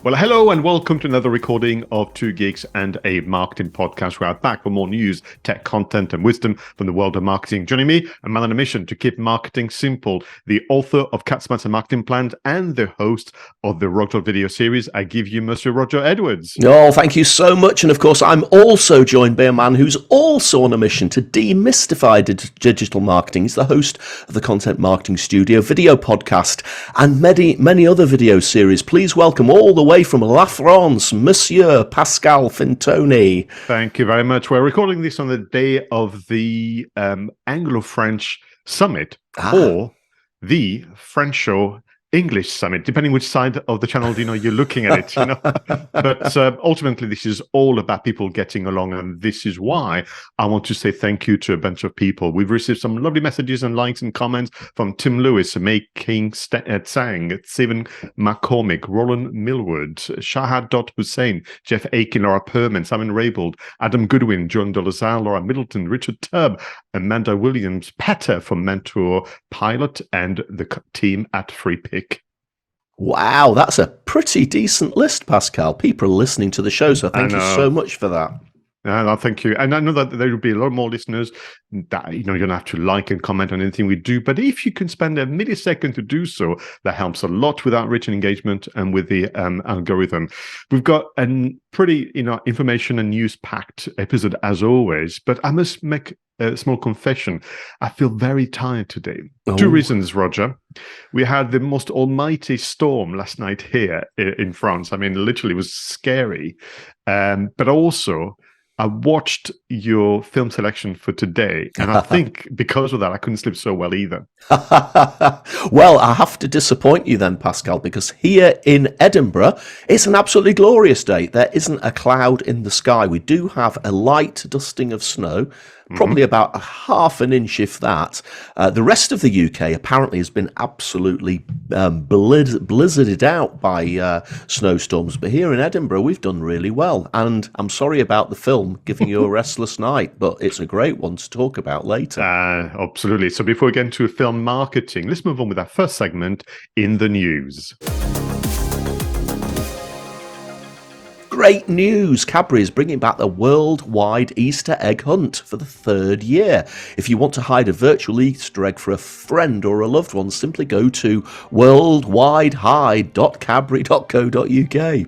Well, hello and welcome to another recording of Two Geeks and a Marketing Podcast. We are back for more news, tech content and wisdom from the world of marketing. Joining me, a man on a mission to keep marketing simple, the author of 𝗬𝗵𝗲 Marketing Plan and the host of the Roger video series. I give you Monsieur Roger Edwards. Oh, thank you so much. And of course, I'm also joined by a man who's also on a mission to demystify digital marketing. He's the host of the Content Marketing Studio video podcast and many other video series. Please welcome all the way from La France, Monsieur Pascal Fintoni. Thank you very much. We're recording this on the day of the Anglo-French Summit or the French-English Summit, depending which side of the channel you're looking at it. But ultimately, this is all about people getting along, and this is why I want to say thank you to a bunch of people. We've received some lovely messages and likes and comments from Tim Lewis, Making Tsang, Stephen McCormick, Roland Millwood, 𝗧𝗵𝗲𝗡𝗶𝗴𝗵𝗁, Jeff Aiken, Laura Perman, Simon Raybould, Adam Goodwin, Joan Dolezal, Laura Middleton, Richard Tubb, Amanda Williams, Petter from Mentor Pilot, and the team at FreePick. Wow, that's a pretty decent list, Pascal. People are listening to the show, so thank you so much for that. No, thank you. And I know that there will be a lot more listeners that, you're going to have to like and comment on anything we do. But if you can spend a millisecond to do so, that helps a lot with outreach and engagement and with the algorithm. We've got a pretty, information and news-packed episode as always. But I must make a small confession. I feel very tired today. Oh. 2 reasons, Roger. We had the most almighty storm last night here in France. I mean, literally it was scary. But also, I watched your film selection for today, and I think because of that, I couldn't sleep so well either. Well, I have to disappoint you then, Pascal, because here in Edinburgh, it's an absolutely glorious day. There isn't a cloud in the sky. We do have a light dusting of snow, probably about a half an inch, if that. The rest of the UK apparently has been absolutely blizzarded out by snowstorms. But here in Edinburgh, we've done really well. And I'm sorry about the film giving you a restless night, but it's a great one to talk about later. Absolutely. So before we get into film marketing, let's move on with our first segment, In the News. Great news! Cadbury is bringing back the worldwide Easter egg hunt for the 3rd year. If you want to hide a virtual Easter egg for a friend or a loved one, simply go to worldwidehide.cadbury.co.uk.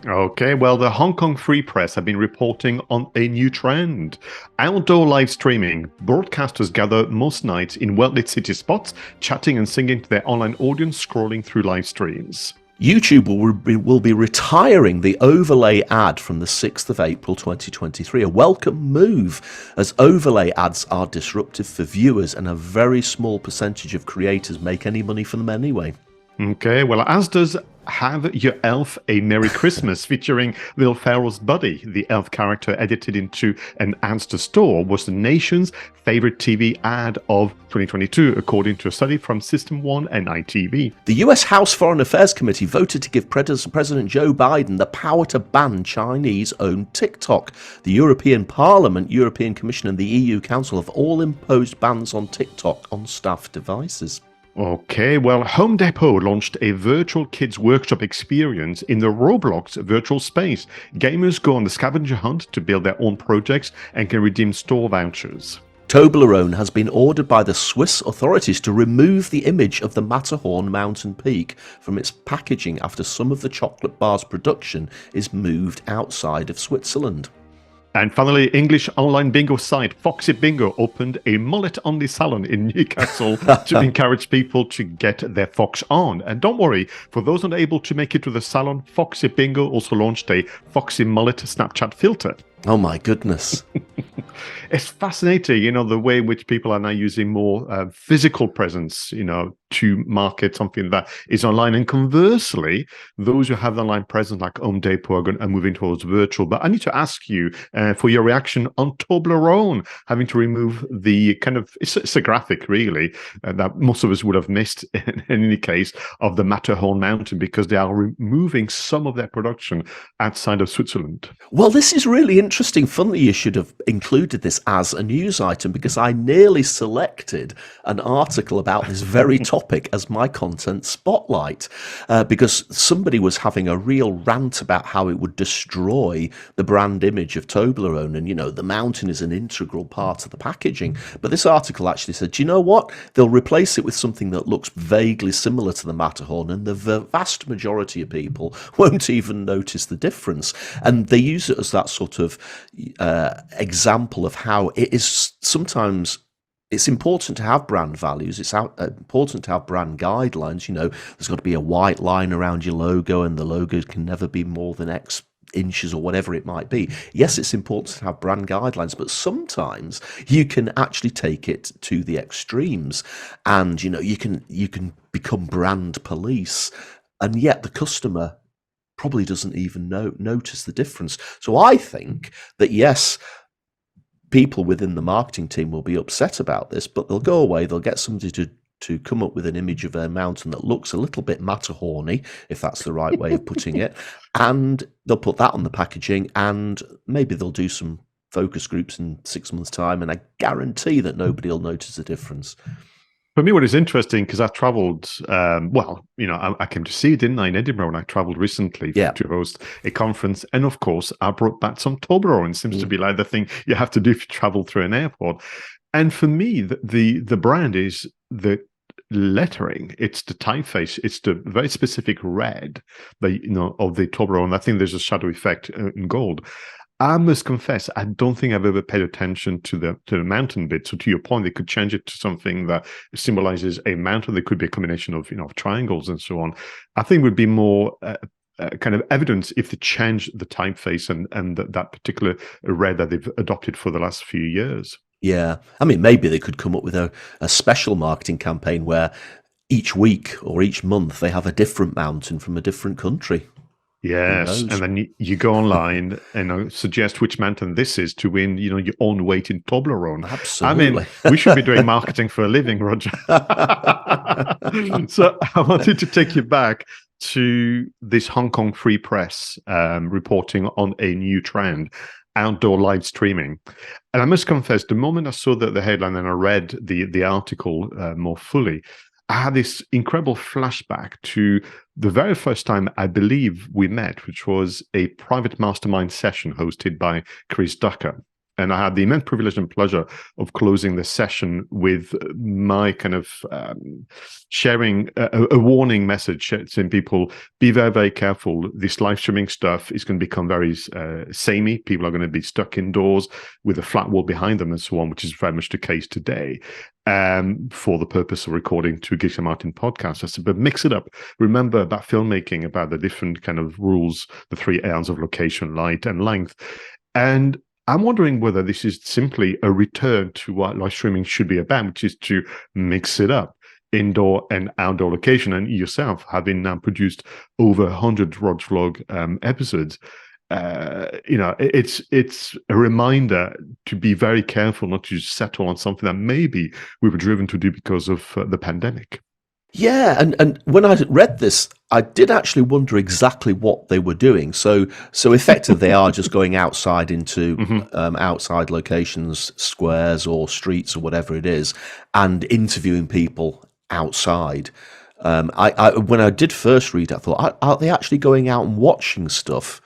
Okay, well, the Hong Kong Free Press have been reporting on a new trend. Outdoor live streaming. Broadcasters gather most nights in well-lit city spots, chatting and singing to their online audience, scrolling through live streams. YouTube will be retiring the overlay ad from the 6th of April 2023, a welcome move, as overlay ads are disruptive for viewers and a very small percentage of creators make any money from them anyway. Okay, well, as does Have Your Elf a Merry Christmas, featuring Little Pharaoh's Buddy. The elf character edited into an Asda store was the nation's favorite TV ad of 2022, according to a study from System 1 and ITV. The US House Foreign Affairs Committee voted to give President Joe Biden the power to ban Chinese-owned TikTok. The European Parliament, European Commission and the EU Council have all imposed bans on TikTok on staff devices. Okay, well, Home Depot launched a virtual kids workshop experience in the Roblox virtual space. Gamers go on the scavenger hunt to build their own projects and can redeem store vouchers. Toblerone has been ordered by the Swiss authorities to remove the image of the Matterhorn mountain peak from its packaging after some of the chocolate bar's production is moved outside of Switzerland. And finally, English online bingo site Foxy Bingo opened a mullet-only salon in Newcastle to encourage people to get their fox on. And don't worry, for those unable to make it to the salon, Foxy Bingo also launched a Foxy Mullet Snapchat filter. Oh my goodness. It's fascinating, the way in which people are now using more physical presence, to market something that is online. And conversely, those who have the online presence like Home Depot are moving towards virtual. But I need to ask you for your reaction on Toblerone having to remove the it's a graphic really that most of us would have missed in any case of the Matterhorn mountain, because they are removing some of their production outside of Switzerland. Well, this is really interesting. Funny you should have included this as a news item, because I nearly selected an article about this very topic topic as my content spotlight, because somebody was having a real rant about how it would destroy the brand image of Toblerone, and, you know, the mountain is an integral part of the packaging. But this article actually said, do you know what? They'll replace it with something that looks vaguely similar to the Matterhorn, and the vast majority of people won't even notice the difference. And they use it as that sort of example of how it is sometimes. It's important to have brand values. It's important to have brand guidelines. You know, there's got to be a white line around your logo, and the logo can never be more than X inches or whatever it might be. Yes, it's important to have brand guidelines, but sometimes you can actually take it to the extremes, and, you know, you can become brand police, and yet the customer probably doesn't even notice the difference. So I think that, yes, people within the marketing team will be upset about this, but they'll go away, they'll get somebody to come up with an image of a mountain that looks a little bit Matterhorny, if that's the right way of putting it, and they'll put that on the packaging, and maybe they'll do some focus groups in 6 months' time, and I guarantee that nobody will notice the difference. For me, what is interesting, because I travelled, well, you know, I came to see, didn't I, in Edinburgh, when I travelled recently to host a conference. And of course, I brought back some Toblerone. It seems to be like the thing you have to do if you travel through an airport. And for me, the brand is the lettering. It's the typeface. It's the very specific red, of the Toblerone. I think there's a shadow effect in gold. I must confess, I don't think I've ever paid attention to the mountain bit. So to your point, they could change it to something that symbolizes a mountain. There could be a combination of, of triangles and so on. I think it would be more kind of evidence if they change the typeface and that particular red that they've adopted for the last few years. Yeah. I mean, maybe they could come up with a special marketing campaign where each week or each month they have a different mountain from a different country. Yes, and then you go online and suggest which mountain this is to win, your own weight in Toblerone. Absolutely. I mean, we should be doing marketing for a living, Roger. So I wanted to take you back to this Hong Kong Free Press reporting on a new trend, outdoor live streaming. And I must confess, the moment I saw the headline and I read the article more fully, I had this incredible flashback to the very first time I believe we met, which was a private mastermind session hosted by Chris Ducker. And I had the immense privilege and pleasure of closing the session with my kind of sharing a warning message, saying people, be very, very careful. This live streaming stuff is going to become very samey. People are going to be stuck indoors with a flat wall behind them and so on, which is very much the case today. For the purpose of recording Two Geeks and Martin podcast. I said, but mix it up. Remember about filmmaking, about the different kind of rules, the 3 L's of location, light, and length. And I'm wondering whether this is simply a return to what live streaming should be about, which is to mix it up, indoor and outdoor location. And yourself, having now produced over 100 Rog Vlog episodes, it's a reminder to be very careful not to just settle on something that maybe we were driven to do because of the pandemic. Yeah, and when I read this, I did actually wonder exactly what they were doing. So effectively, they are just going outside into outside locations, squares or streets or whatever it is, and interviewing people outside. I when I did first read it, I thought, are they actually going out and watching stuff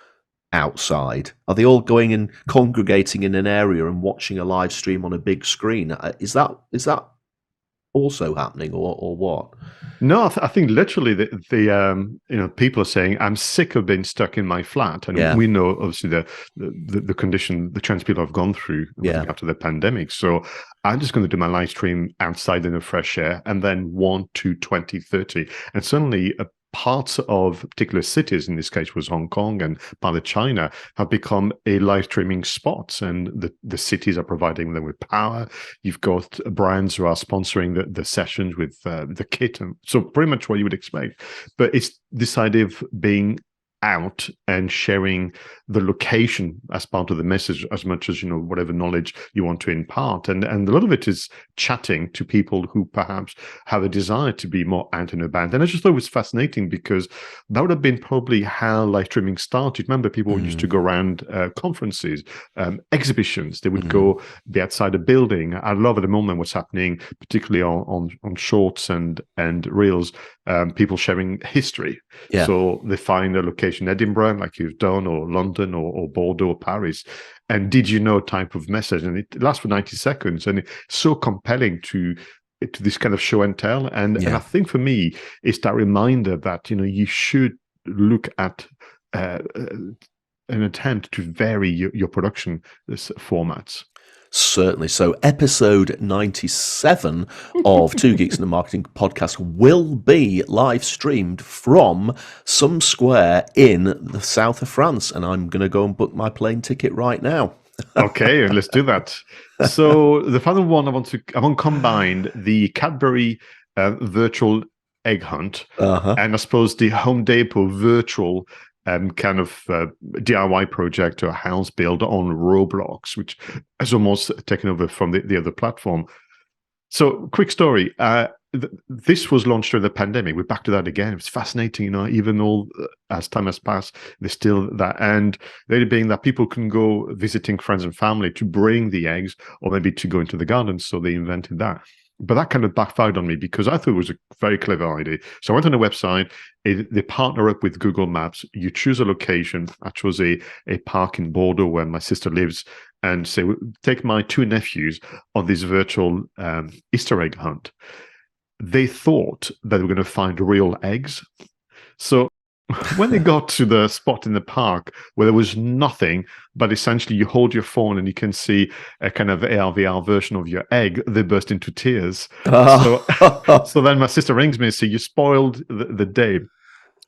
outside? Are they all going and congregating in an area and watching a live stream on a big screen? Is that also happening, or what? No, I think literally the people are saying, I'm sick of being stuck in my flat, and we know obviously the condition, the chance people have gone through after the pandemic. So I'm just going to do my live stream outside in the fresh air, and then 1, 2, 20, 30, and suddenly parts of particular cities, in this case was Hong Kong and part of China, have become a live streaming spot, and the cities are providing them with power. You've got brands who are sponsoring the sessions with the kit, and so pretty much what you would expect. But it's this idea of being out and sharing the location as part of the message as much as, whatever knowledge you want to impart. And a lot of it is chatting to people who perhaps have a desire to be more out and about. And I just thought it was fascinating because that would have been probably how live streaming started. Remember, people used to go around conferences, exhibitions. They would go be outside a building. I love at the moment what's happening, particularly on shorts and reels, people sharing history. Yeah. So they find a location, Edinburgh, like you've done, or London, or Bordeaux, or Paris, and did you know type of message, and it lasts for 90 seconds, and it's so compelling to this kind of show and tell. And I think for me, it's that reminder that you should look at an attempt to vary your production formats. Certainly. So episode 97 of Two Geeks and a Marketing Podcast will be live streamed from some square in the south of France. And I'm going to go and book my plane ticket right now. Okay, let's do that. So the final one, I want to combine the Cadbury virtual egg hunt and I suppose the Home Depot virtual kind of DIY project or house build on Roblox, which has almost taken over from the other platform. So, quick story. This was launched during the pandemic. We're back to that again. It's fascinating, even all as time has passed, there's still that. And the idea being that people can go visiting friends and family to bring the eggs or maybe to go into the garden. So they invented that. But that kind of backfired on me because I thought it was a very clever idea. So I went on the website. They partner up with Google Maps. You choose a location. I chose a park in Bordeaux where my sister lives, and say, take my two nephews on this virtual Easter egg hunt. They thought that they were going to find real eggs. So when they got to the spot in the park where there was nothing, but essentially you hold your phone and you can see a kind of AR/VR version of your egg, they burst into tears. So then my sister rings me and says, you spoiled the day.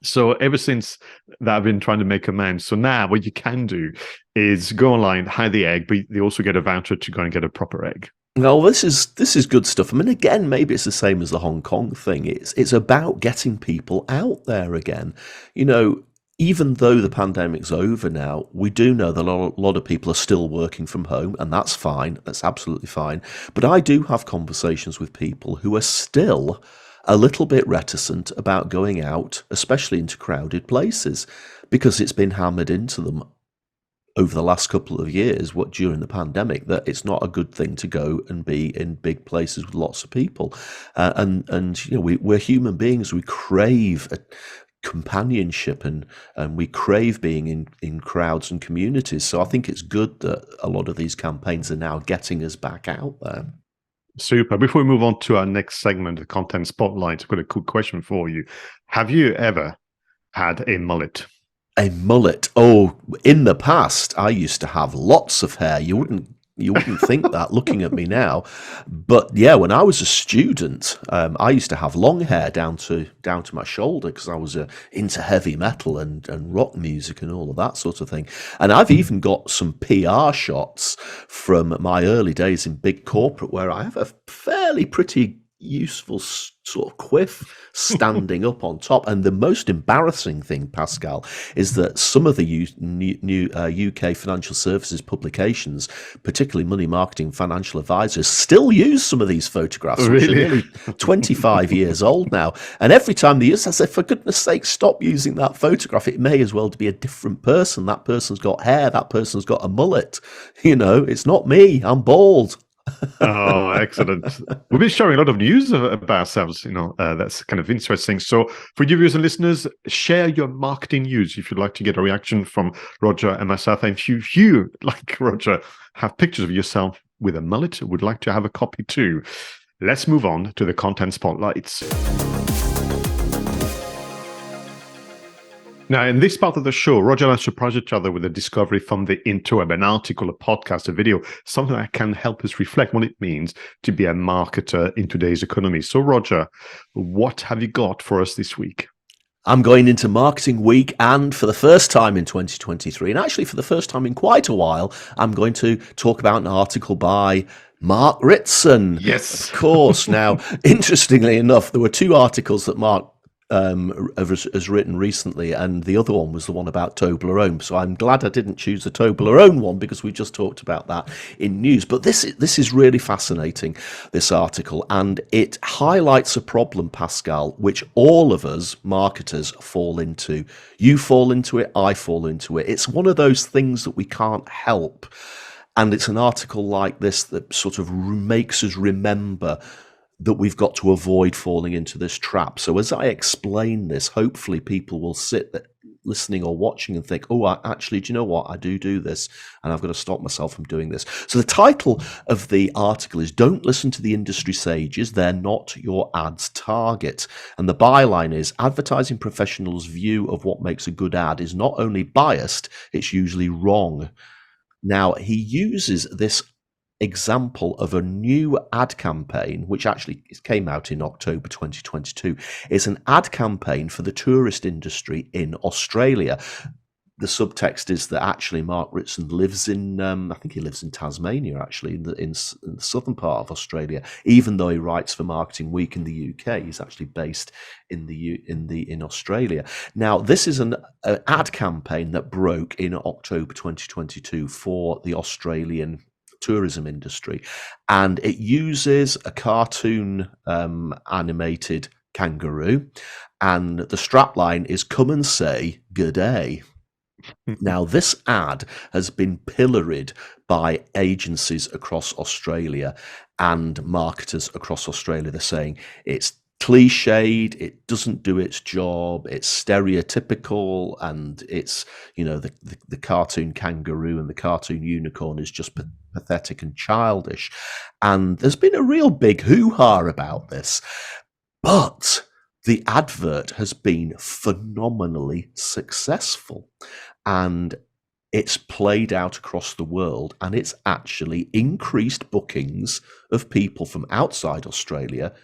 So ever since that, I've been trying to make amends. So now what you can do is go online, hide the egg, but they also get a voucher to go and get a proper egg. Well, this is good stuff. I mean, again, maybe it's the same as the Hong Kong thing. It's about getting people out there again. Even though the pandemic's over now, we do know that a lot of people are still working from home, and that's fine. That's absolutely fine. But I do have conversations with people who are still a little bit reticent about going out, especially into crowded places, because it's been hammered into them over the last couple of years, during the pandemic, that it's not a good thing to go and be in big places with lots of people. We're human beings. We crave companionship and we crave being in crowds and communities. So I think it's good that a lot of these campaigns are now getting us back out there. Super. Before we move on to our next segment, the content spotlight, I've got a quick question for you. Have you ever had a mullet? A mullet? Oh, in the past, I used to have lots of hair. You wouldn't think that looking at me now, but yeah, when I was a student, I used to have long hair down to my shoulder because I was into heavy metal and rock music and all of that sort of thing. And I've even got some PR shots from my early days in big corporate where I have a fairly pretty useful sort of quiff standing up on top. And the most embarrassing thing, Pascal, is that some of the new UK financial services publications, particularly Money Marketing Financial Advisors, still use some of these photographs, which are nearly 25 years old now. And every time they use, I say, for goodness sake, stop using that photograph. It may as well be a different person. That person's got hair. That person's got a mullet. It's not me. I'm bald. Oh, excellent. We've been sharing a lot of news about ourselves, that's kind of interesting. So for you viewers and listeners, share your marketing news if you'd like to get a reaction from Roger and myself. And if you, like Roger, have pictures of yourself with a mullet, would like to have a copy too. Let's move on to the content spotlights. Now, in this part of the show, Roger and I surprise each other with a discovery from the interweb, an article, a podcast, a video, something that can help us reflect what it means to be a marketer in today's economy. So, Roger, what have you got for us this week? I'm going into Marketing Week, and for the first time in 2023, and actually for the first time in quite a while, I'm going to talk about an article by Mark Ritson. Yes. Of course. Now, interestingly enough, there were two articles that Mark has written recently, and the other one was the one about 𝗬𝗏𝗏. So I'm glad I didn't choose the 𝗬𝗏𝗏 one, because we just talked about that in news. But this is really fascinating, this article, and it highlights a problem, Pascal, which all of us marketers fall into. You fall into it, I fall into it. It's one of those things that we can't help. And it's an article like this that sort of makes us remember that we've got to avoid falling into this trap. So as I explain this, hopefully people will sit there listening or watching and think, oh, actually, do you know what? I do this, and I've got to stop myself from doing this. So the title of the article is "Don't Listen to the Industry Sages, They're Not Your Ad's Target." And the byline is, advertising professionals' view of what makes a good ad is not only biased, it's usually wrong. Now, he uses this example of a new ad campaign, which actually came out in October 2022. It's an ad campaign for the tourist industry in Australia. The subtext is that actually Mark Ritson lives in, I think he lives in Tasmania, actually, in the southern part of Australia. Even though he writes for Marketing Week in the UK, he's actually based in Australia. Now, this is an ad campaign that broke in October 2022 for the Australian tourism industry, and it uses a cartoon animated kangaroo, and the strapline is "Come and say good day." Now, this ad has been pilloried by agencies across Australia and marketers across Australia. They're saying it's cliched, it doesn't do its job, it's stereotypical, and it's, the cartoon kangaroo and the cartoon unicorn is just pathetic and childish. And there's been a real big hoo-ha about this. But the advert has been phenomenally successful, and it's played out across the world, and it's actually increased bookings of people from outside Australia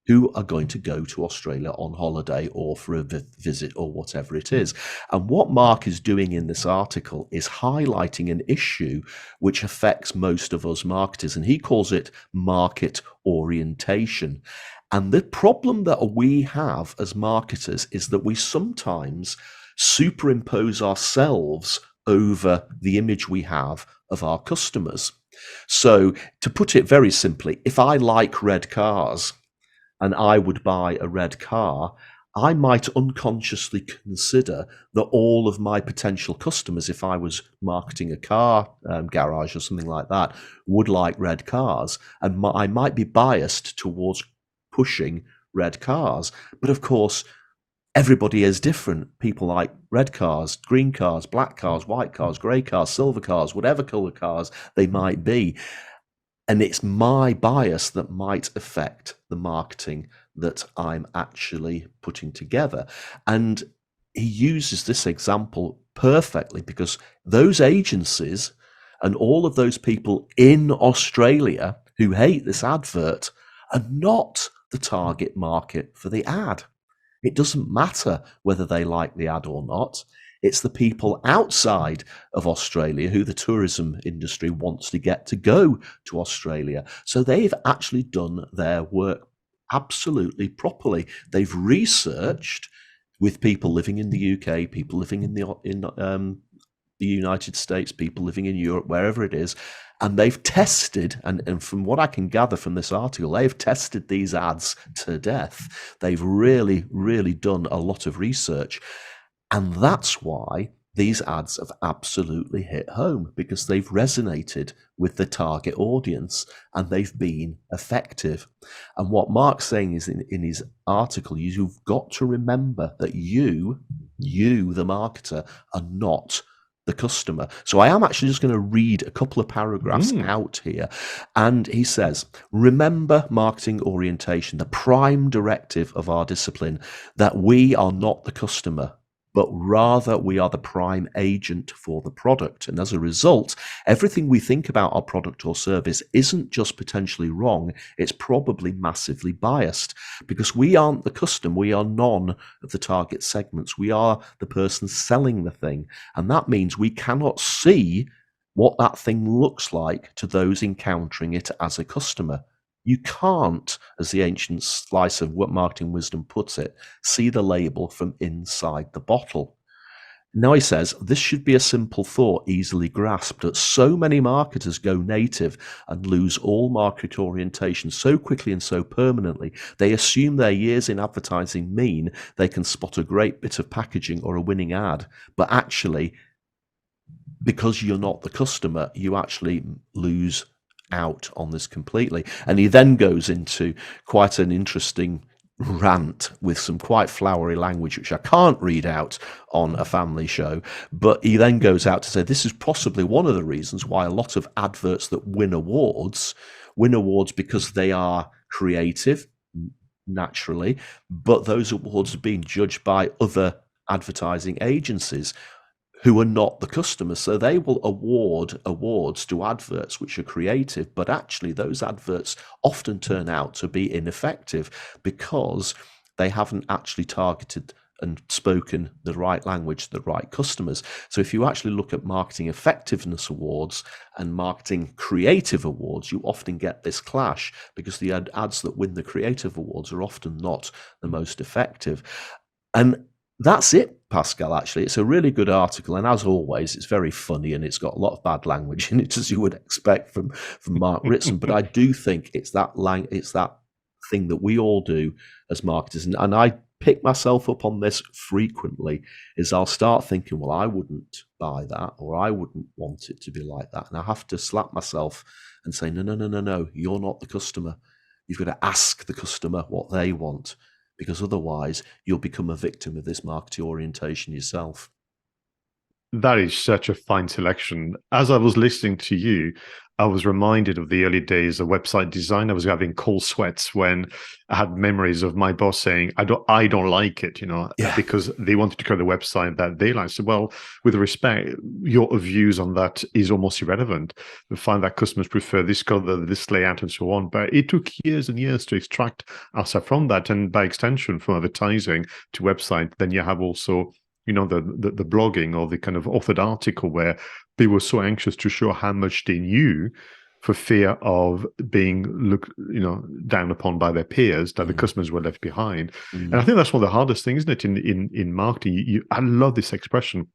who are going to go to Australia on holiday or for a visit or whatever it is. And what Mark is doing in this article is highlighting an issue which affects most of us marketers, and he calls it market orientation. And the problem that we have as marketers is that we sometimes superimpose ourselves over the image we have of our customers. So to put it very simply, if I like red cars, and I would buy a red car, I might unconsciously consider that all of my potential customers, if I was marketing a car garage or something like that, would like red cars. And I might be biased towards pushing red cars. But of course, everybody is different. People like red cars, green cars, black cars, white cars, grey cars, silver cars, whatever colour cars they might be. And it's my bias that might affect the marketing that I'm actually putting together. And he uses this example perfectly, because those agencies and all of those people in Australia who hate this advert are not the target market for the ad. It doesn't matter whether they like the ad or not. It's the people outside of Australia who the tourism industry wants to get to go to Australia. So they've actually done their work absolutely properly. They've researched with people living in the UK, people living in the United States, people living in Europe, wherever it is, and they've tested, and from what I can gather from this article, they've tested these ads to death. They've really, really done a lot of research. And that's why these ads have absolutely hit home, because they've resonated with the target audience and they've been effective. And what Mark's saying is in his article, you've got to remember that you, the marketer, are not the customer. So I am actually just going to read a couple of paragraphs out here. And he says, remember marketing orientation, the prime directive of our discipline, that we are not the customer, but rather we are the prime agent for the product. And as a result, everything we think about our product or service isn't just potentially wrong, it's probably massively biased, because we aren't the customer, we are none of the target segments, we are the person selling the thing. And that means we cannot see what that thing looks like to those encountering it as a customer. You can't, as the ancient slice of marketing wisdom puts it, see the label from inside the bottle. Now he says, this should be a simple thought, easily grasped, that so many marketers go native and lose all market orientation so quickly and so permanently. They assume their years in advertising mean they can spot a great bit of packaging or a winning ad. But actually, because you're not the customer, you actually lose out on this completely. And he then goes into quite an interesting rant with some quite flowery language, which I can't read out on a family show, but he then goes out to say this is possibly one of the reasons why a lot of adverts that win awards because they are creative, naturally, but those awards are being judged by other advertising agencies who are not the customers. So they will award awards to adverts which are creative, but actually those adverts often turn out to be ineffective because they haven't actually targeted and spoken the right language to the right customers. So if you actually look at marketing effectiveness awards and marketing creative awards, you often get this clash because the ads that win the creative awards are often not the most effective. And that's it, Pascal, actually. It's a really good article, and as always, it's very funny, and it's got a lot of bad language in it, as you would expect from Mark Ritson. But I do think it's that thing that we all do as marketers, and I pick myself up on this frequently, is I'll start thinking, well, I wouldn't buy that, or I wouldn't want it to be like that. And I have to slap myself and say, no, you're not the customer. You've got to ask the customer what they want, because otherwise you'll become a victim of this marketing orientation yourself. That is such a fine selection. As I was listening to you, I was reminded of the early days of website design. I was having cold sweats when I had memories of my boss saying, I don't like it, because they wanted to create a website that they like. So, well, with respect, your views on that is almost irrelevant. We find that customers prefer this color, this layout, and so on. But it took years and years to extract ourselves from that. And by extension, from advertising to website, then you have also the blogging or the kind of authored article where they were so anxious to show how much they knew for fear of being looked, down upon by their peers, that the customers were left behind. And I think that's one of the hardest things, isn't it, in marketing? I love this expression.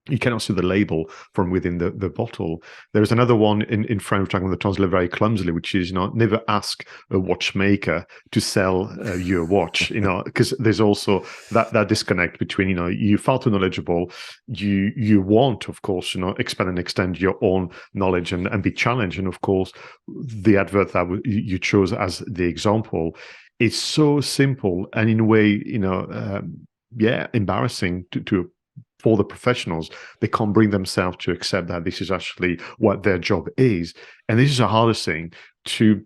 You cannot see the label from within the bottle. There's another one in French, talking about the translate very clumsily, which is, never ask a watchmaker to sell you a watch, because there's also that disconnect between, you're far too knowledgeable. You want, of course, expand and extend your own knowledge and be challenged. And of course, the advert that you chose as the example is so simple and in a way, embarrassing for the professionals. They can't bring themselves to accept that this is actually what their job is. And this is the hardest thing, to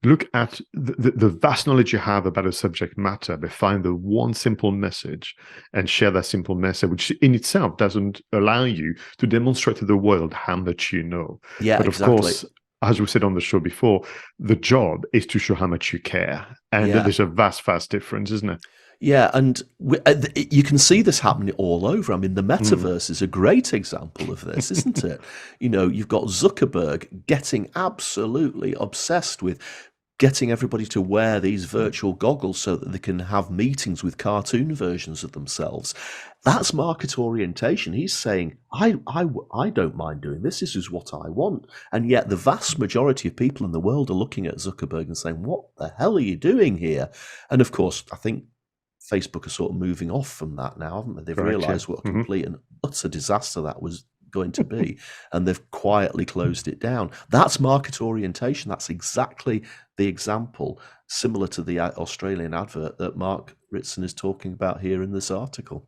look at the vast knowledge you have about a subject matter, but find the one simple message and share that simple message, which in itself doesn't allow you to demonstrate to the world how much you know. Yeah, but of exactly. course, as we said on the show before, the job is to show how much you care. And there's a vast difference, isn't it? Yeah, and you can see this happening all over. I mean, the metaverse is a great example of this, isn't it? You've got Zuckerberg getting absolutely obsessed with getting everybody to wear these virtual goggles so that they can have meetings with cartoon versions of themselves. That's market orientation. He's saying, I don't mind doing this. This is what I want. And yet the vast majority of people in the world are looking at Zuckerberg and saying, what the hell are you doing here? And of course, I think Facebook are sort of moving off from that now, haven't they? They've realised what a complete and utter disaster that was going to be, and they've quietly closed it down. That's market orientation. That's exactly the example, similar to the Australian advert that Mark Ritson is talking about here in this article.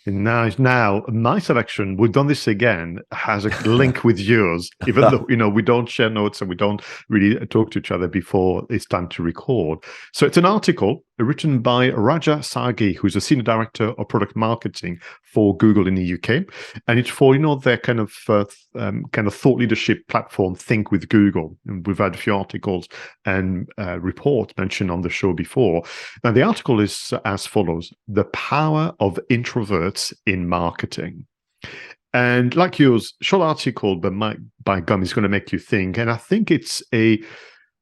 And now my selection, we've done this again, has a link with yours, even though, we don't share notes and we don't really talk to each other before it's time to record. So it's an article written by Raja Saggi, who's a senior director of product marketing for Google in the UK. And it's for, their kind of thought leadership platform, Think with Google. And we've had a few articles and reports mentioned on the show before. Now, the article is as follows: The Power of Introverts in Marketing. And like yours, short article, but by gum, is going to make you think. And I think it's a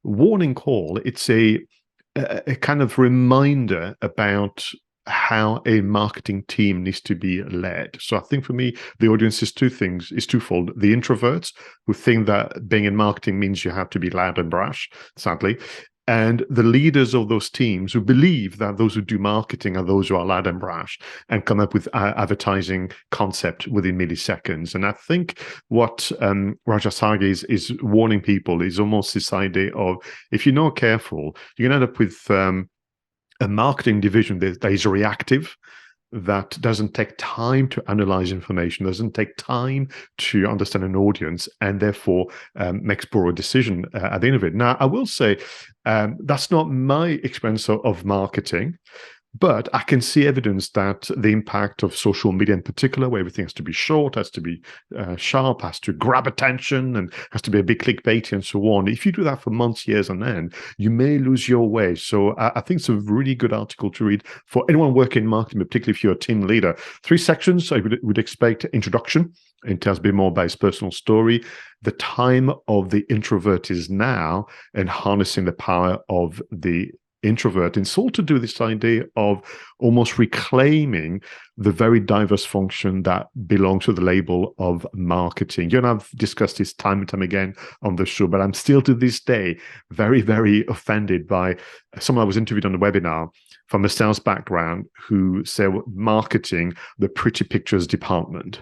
warning call. It's a kind of reminder about how a marketing team needs to be led. So I think for me, the audience is twofold. The introverts who think that being in marketing means you have to be loud and brash, sadly. And the leaders of those teams who believe that those who do marketing are those who are loud and brash and come up with advertising concept within milliseconds. And I think what Saggi is warning people is almost this idea of, if you're not careful, you're going to end up with a marketing division that is reactive, that doesn't take time to analyze information, doesn't take time to understand an audience, and therefore makes poor decision at the end of it. Now, I will say that's not my experience of marketing, but I can see evidence that the impact of social media in particular, where everything has to be short, has to be sharp, has to grab attention, and has to be a bit clickbaity and so on. If you do that for months, years on end, you may lose your way. So I think it's a really good article to read for anyone working in marketing, particularly if you're a team leader. 3 sections, I would expect: introduction, it tells a bit more about his personal story, the time of the introvert is now, and harnessing the power of the introvert. It's all to do with this idea of almost reclaiming the very diverse function that belongs to the label of marketing. You and I've discussed this time and time again on the show, but I'm still to this day very, very offended by someone I was interviewed on the webinar from a sales background who said marketing, the pretty pictures department.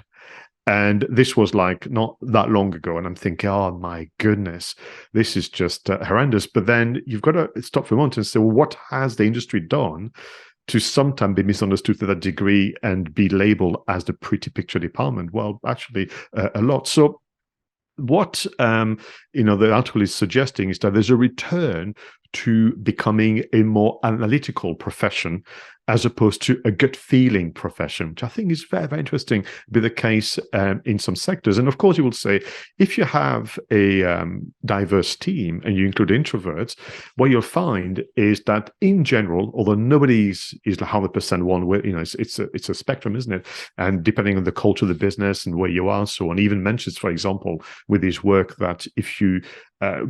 And this was like not that long ago. And I'm thinking, oh my goodness, this is just horrendous. But then you've got to stop for a moment and say, well, what has the industry done to sometimes be misunderstood to that degree and be labeled as the pretty picture department? Well, actually, a lot. So what the article is suggesting is that there's a return to becoming a more analytical profession as opposed to a gut feeling profession, which I think is very, very interesting, be the case in some sectors. And of course, you will say, if you have a diverse team and you include introverts, what you'll find is that in general, although nobody is 100% one way, it's a spectrum, isn't it? And depending on the culture of the business and where you are, so on, even mentions, for example, with his work, that if you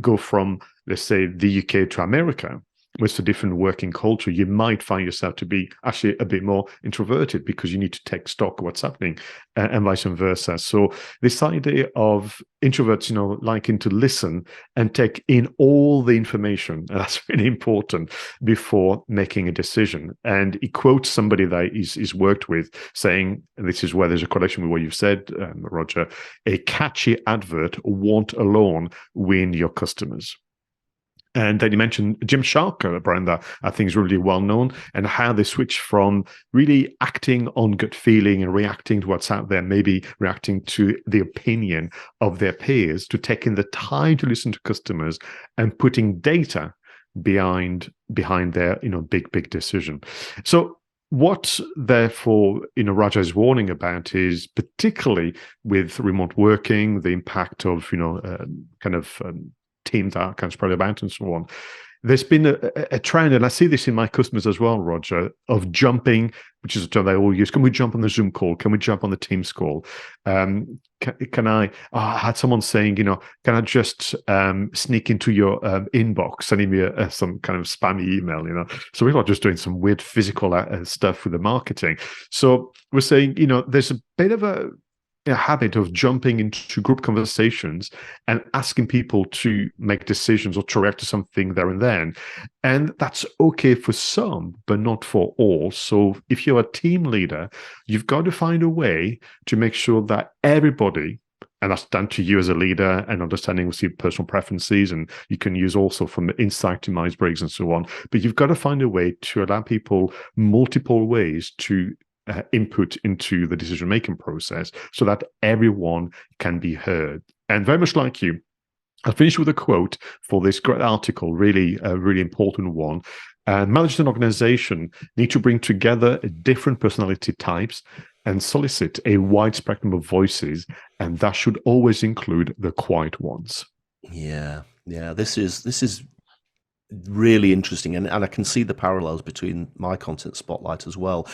go from, let's say, the UK to America, with a different working culture, you might find yourself to be actually a bit more introverted because you need to take stock of what's happening, and vice versa. So this idea of introverts, liking to listen and take in all the information, and that's really important before making a decision. And he quotes somebody that he's worked with saying, and this is where there's a correlation with what you've said, Roger, a catchy advert won't alone win your customers. And then you mentioned Jim Sharker, a brand that I think is really well known, and how they switch from really acting on gut feeling and reacting to what's out there, maybe reacting to the opinion of their peers, to taking the time to listen to customers and putting data behind their big decision. So what, therefore, Raja is warning about is, particularly with remote working, the impact of teams that can spread about and so on. There's been a trend, and I see this in my customers as well, Roger, of jumping, which is a term they all use. Can we jump on the Zoom call? Can we jump on the Teams call? Can I had someone saying, can I just sneak into your inbox, sending me some kind of spammy email, So we're not just doing some weird physical stuff with the marketing. So we're saying, there's a bit of a habit of jumping into group conversations and asking people to make decisions or to react to something there and then. And that's okay for some, but not for all. So if you're a team leader, you've got to find a way to make sure that everybody, and that's down to you as a leader and understanding with your personal preferences, and you can use also from insight to Myers-Briggs and so on. But you've got to find a way to allow people multiple ways to input into the decision-making process so that everyone can be heard. And very much like you, I'll finish with a quote for this great article, really a really important one. Managers and organization need to bring together different personality types and solicit a wide spectrum of voices, and that should always include the quiet ones. Yeah. This is really interesting, and I can see the parallels between my content spotlight as well.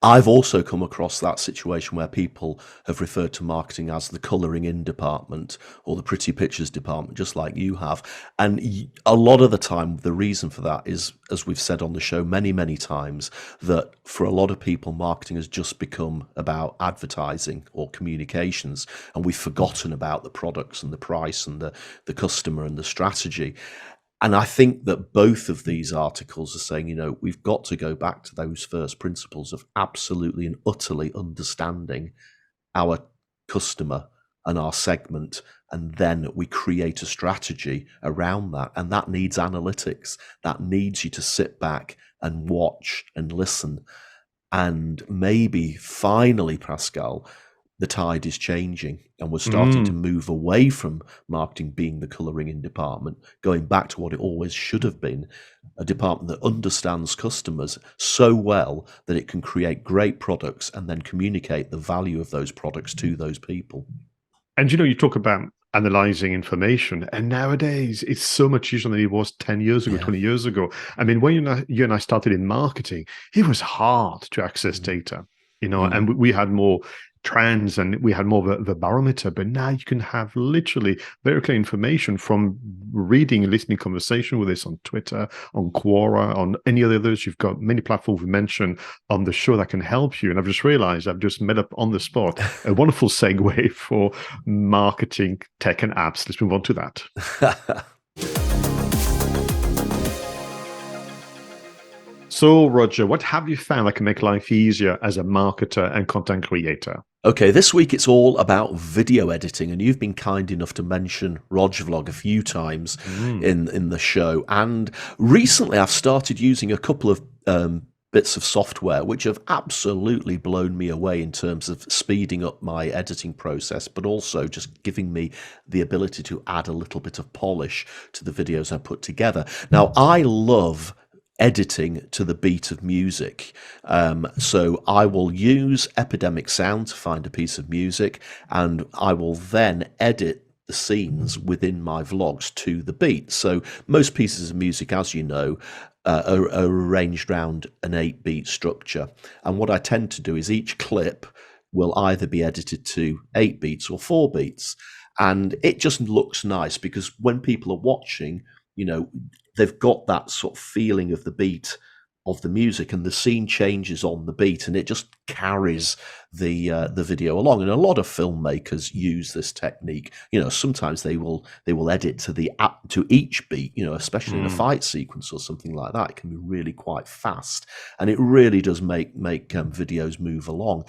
I've also come across that situation where people have referred to marketing as the colouring in department or the pretty pictures department, just like you have. And a lot of the time, the reason for that is, as we've said on the show many, many times, that for a lot of people, marketing has just become about advertising or communications, and we've forgotten about the products and the price and the customer and the strategy. And I think that both of these articles are saying, we've got to go back to those first principles of absolutely and utterly understanding our customer and our segment, and then we create a strategy around that. And that needs analytics. That needs you to sit back and watch and listen. And maybe finally, Pascal, the tide is changing and we're starting to move away from marketing being the colouring in department, going back to what it always should have been, a department that understands customers so well that it can create great products and then communicate the value of those products to those people. And you talk about analyzing information, and nowadays it's so much easier than it was 10 years ago, 20 years ago. I mean, when you and I started in marketing, it was hard to access data, and we had more trends and we had more of a barometer, but now you can have literally very clear information from reading and listening conversation with us on Twitter, on Quora, on any of the others. You've got many platforms we mentioned on the show that can help you. And I've just realized I've just made up on the spot a wonderful segue for marketing, tech and apps. Let's move on to that. So, Roger, what have you found that can make life easier as a marketer and content creator? Okay, this week it's all about video editing, and you've been kind enough to mention Rogvlog a few times in the show. And recently I've started using a couple of bits of software which have absolutely blown me away in terms of speeding up my editing process, but also just giving me the ability to add a little bit of polish to the videos I put together. Now, I love editing to the beat of music. So I will use Epidemic Sound to find a piece of music, and I will then edit the scenes within my vlogs to the beat. So most pieces of music, as you know, are arranged around an 8-beat structure. And what I tend to do is each clip will either be edited to 8 beats or 4 beats. And it just looks nice because when people are watching, they've got that sort of feeling of the beat of the music, and the scene changes on the beat, and it just carries the video along. And a lot of filmmakers use this technique. Sometimes they will edit to each beat. Especially in a fight sequence or something like that, it can be really quite fast, and it really does make videos move along.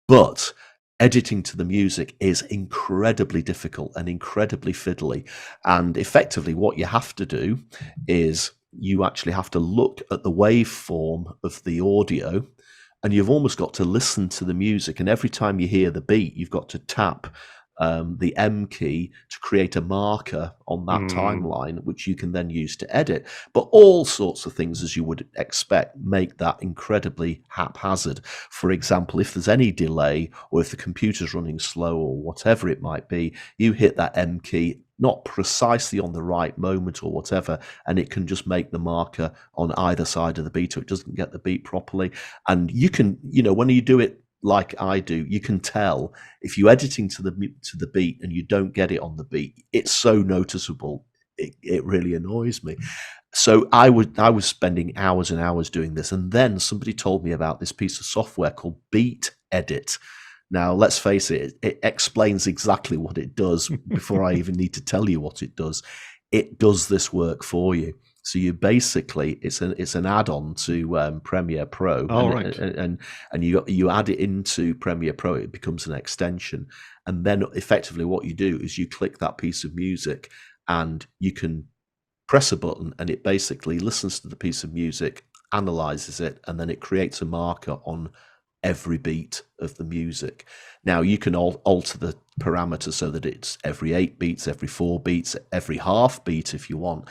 But editing to the music is incredibly difficult and incredibly fiddly. And effectively what you have to do is you actually have to look at the waveform of the audio, and you've almost got to listen to the music. And every time you hear the beat, you've got to tap the M key to create a marker on that timeline, which you can then use to edit. But all sorts of things, as you would expect, make that incredibly haphazard. For example, if there's any delay, or if the computer's running slow or whatever it might be, you hit that M key not precisely on the right moment or whatever, and it can just make the marker on either side of the beat, or it doesn't get the beat properly. And you can, when you do it like I do, you can tell if you're editing to the beat and you don't get it on the beat. It's so noticeable. It really annoys me. So I was spending hours and hours doing this, and then somebody told me about this piece of software called BeatEdit. Now, let's face it, it explains exactly what it does before I even need to tell you what it does. It does this work for you. So you basically, it's an add-on to Premiere Pro, and you add it into Premiere Pro. It becomes an extension, and then effectively what you do is you click that piece of music, and you can press a button, and it basically listens to the piece of music, analyzes it, and then it creates a marker on every beat of the music. Now you can alter the parameters so that it's every 8 beats, every 4 beats, every half beat if you want.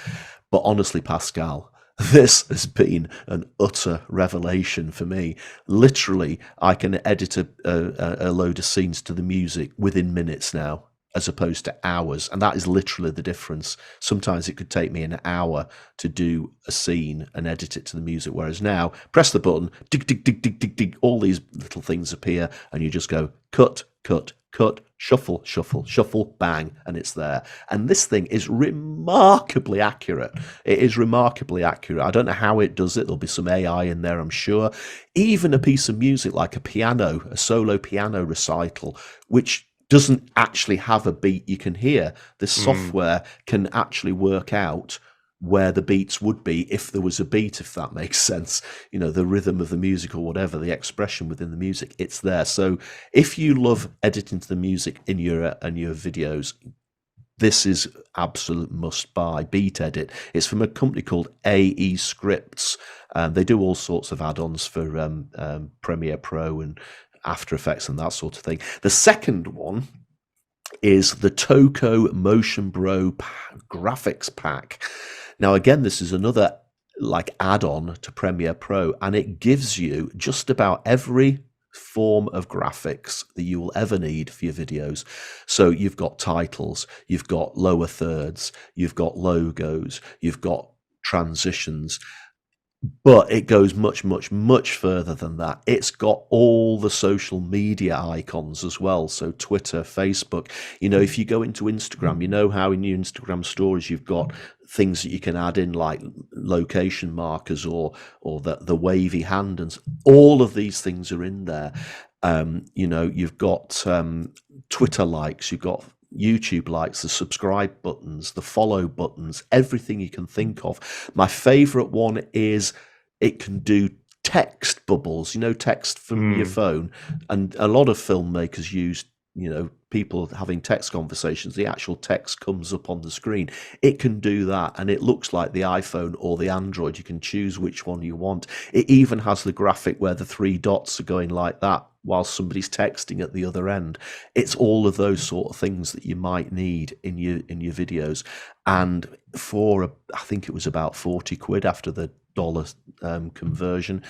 But honestly, Pascal, this has been an utter revelation for me. Literally, I can edit a load of scenes to the music within minutes now. as opposed to hours. And that is literally the difference. Sometimes it could take me an hour to do a scene and edit it to the music, whereas now, press the button, dig, dig, dig, dig, dig, dig, all these little things appear, and you just go cut, cut, cut, shuffle, shuffle, shuffle, bang, and it's there. And this thing is remarkably accurate. It is remarkably accurate. I don't know how it does it. There'll be some AI in there, I'm sure. Even a piece of music like a piano, a solo piano recital, which doesn't actually have a beat you can hear. This software can actually work out where the beats would be if there was a beat, if that makes sense. You know, the rhythm of the music or whatever, the expression within the music, it's there. So if you love editing to the music in your videos, this is absolute must buy. BeatEdit. It's from a company called 𝗖𝗍𝗀𝗃. They do all sorts of add-ons for Premiere Pro and After Effects and that sort of thing. The second one is the 𝗏𝗀𝗀 Motion Bro graphics pack. Now, again, this is another like add-on to Premiere Pro, and it gives you just about every form of graphics that you will ever need for your videos. So you've got titles, you've got lower thirds, you've got logos, you've got transitions. But it goes much, much, much further than that. It's got all the social media icons as well. So Twitter, Facebook. You know, if you go into Instagram, you know how in your Instagram stories you've got things that you can add in like location markers or the wavy hand, and all of these things are in there. You know, you've got Twitter likes, you've got YouTube likes, the subscribe buttons, the follow buttons, everything you can think of. My favorite one is it can do text bubbles, you know, text from your phone. And a lot of filmmakers use, you know, people having text conversations, the actual text comes up on the screen. It can do that, and it looks like the iPhone or the Android. You can choose which one you want. It even has the graphic where the 3 dots are going like that while somebody's texting at the other end. It's all of those sort of things that you might need in your videos. And for I think it was about 40 quid after the dollar conversion,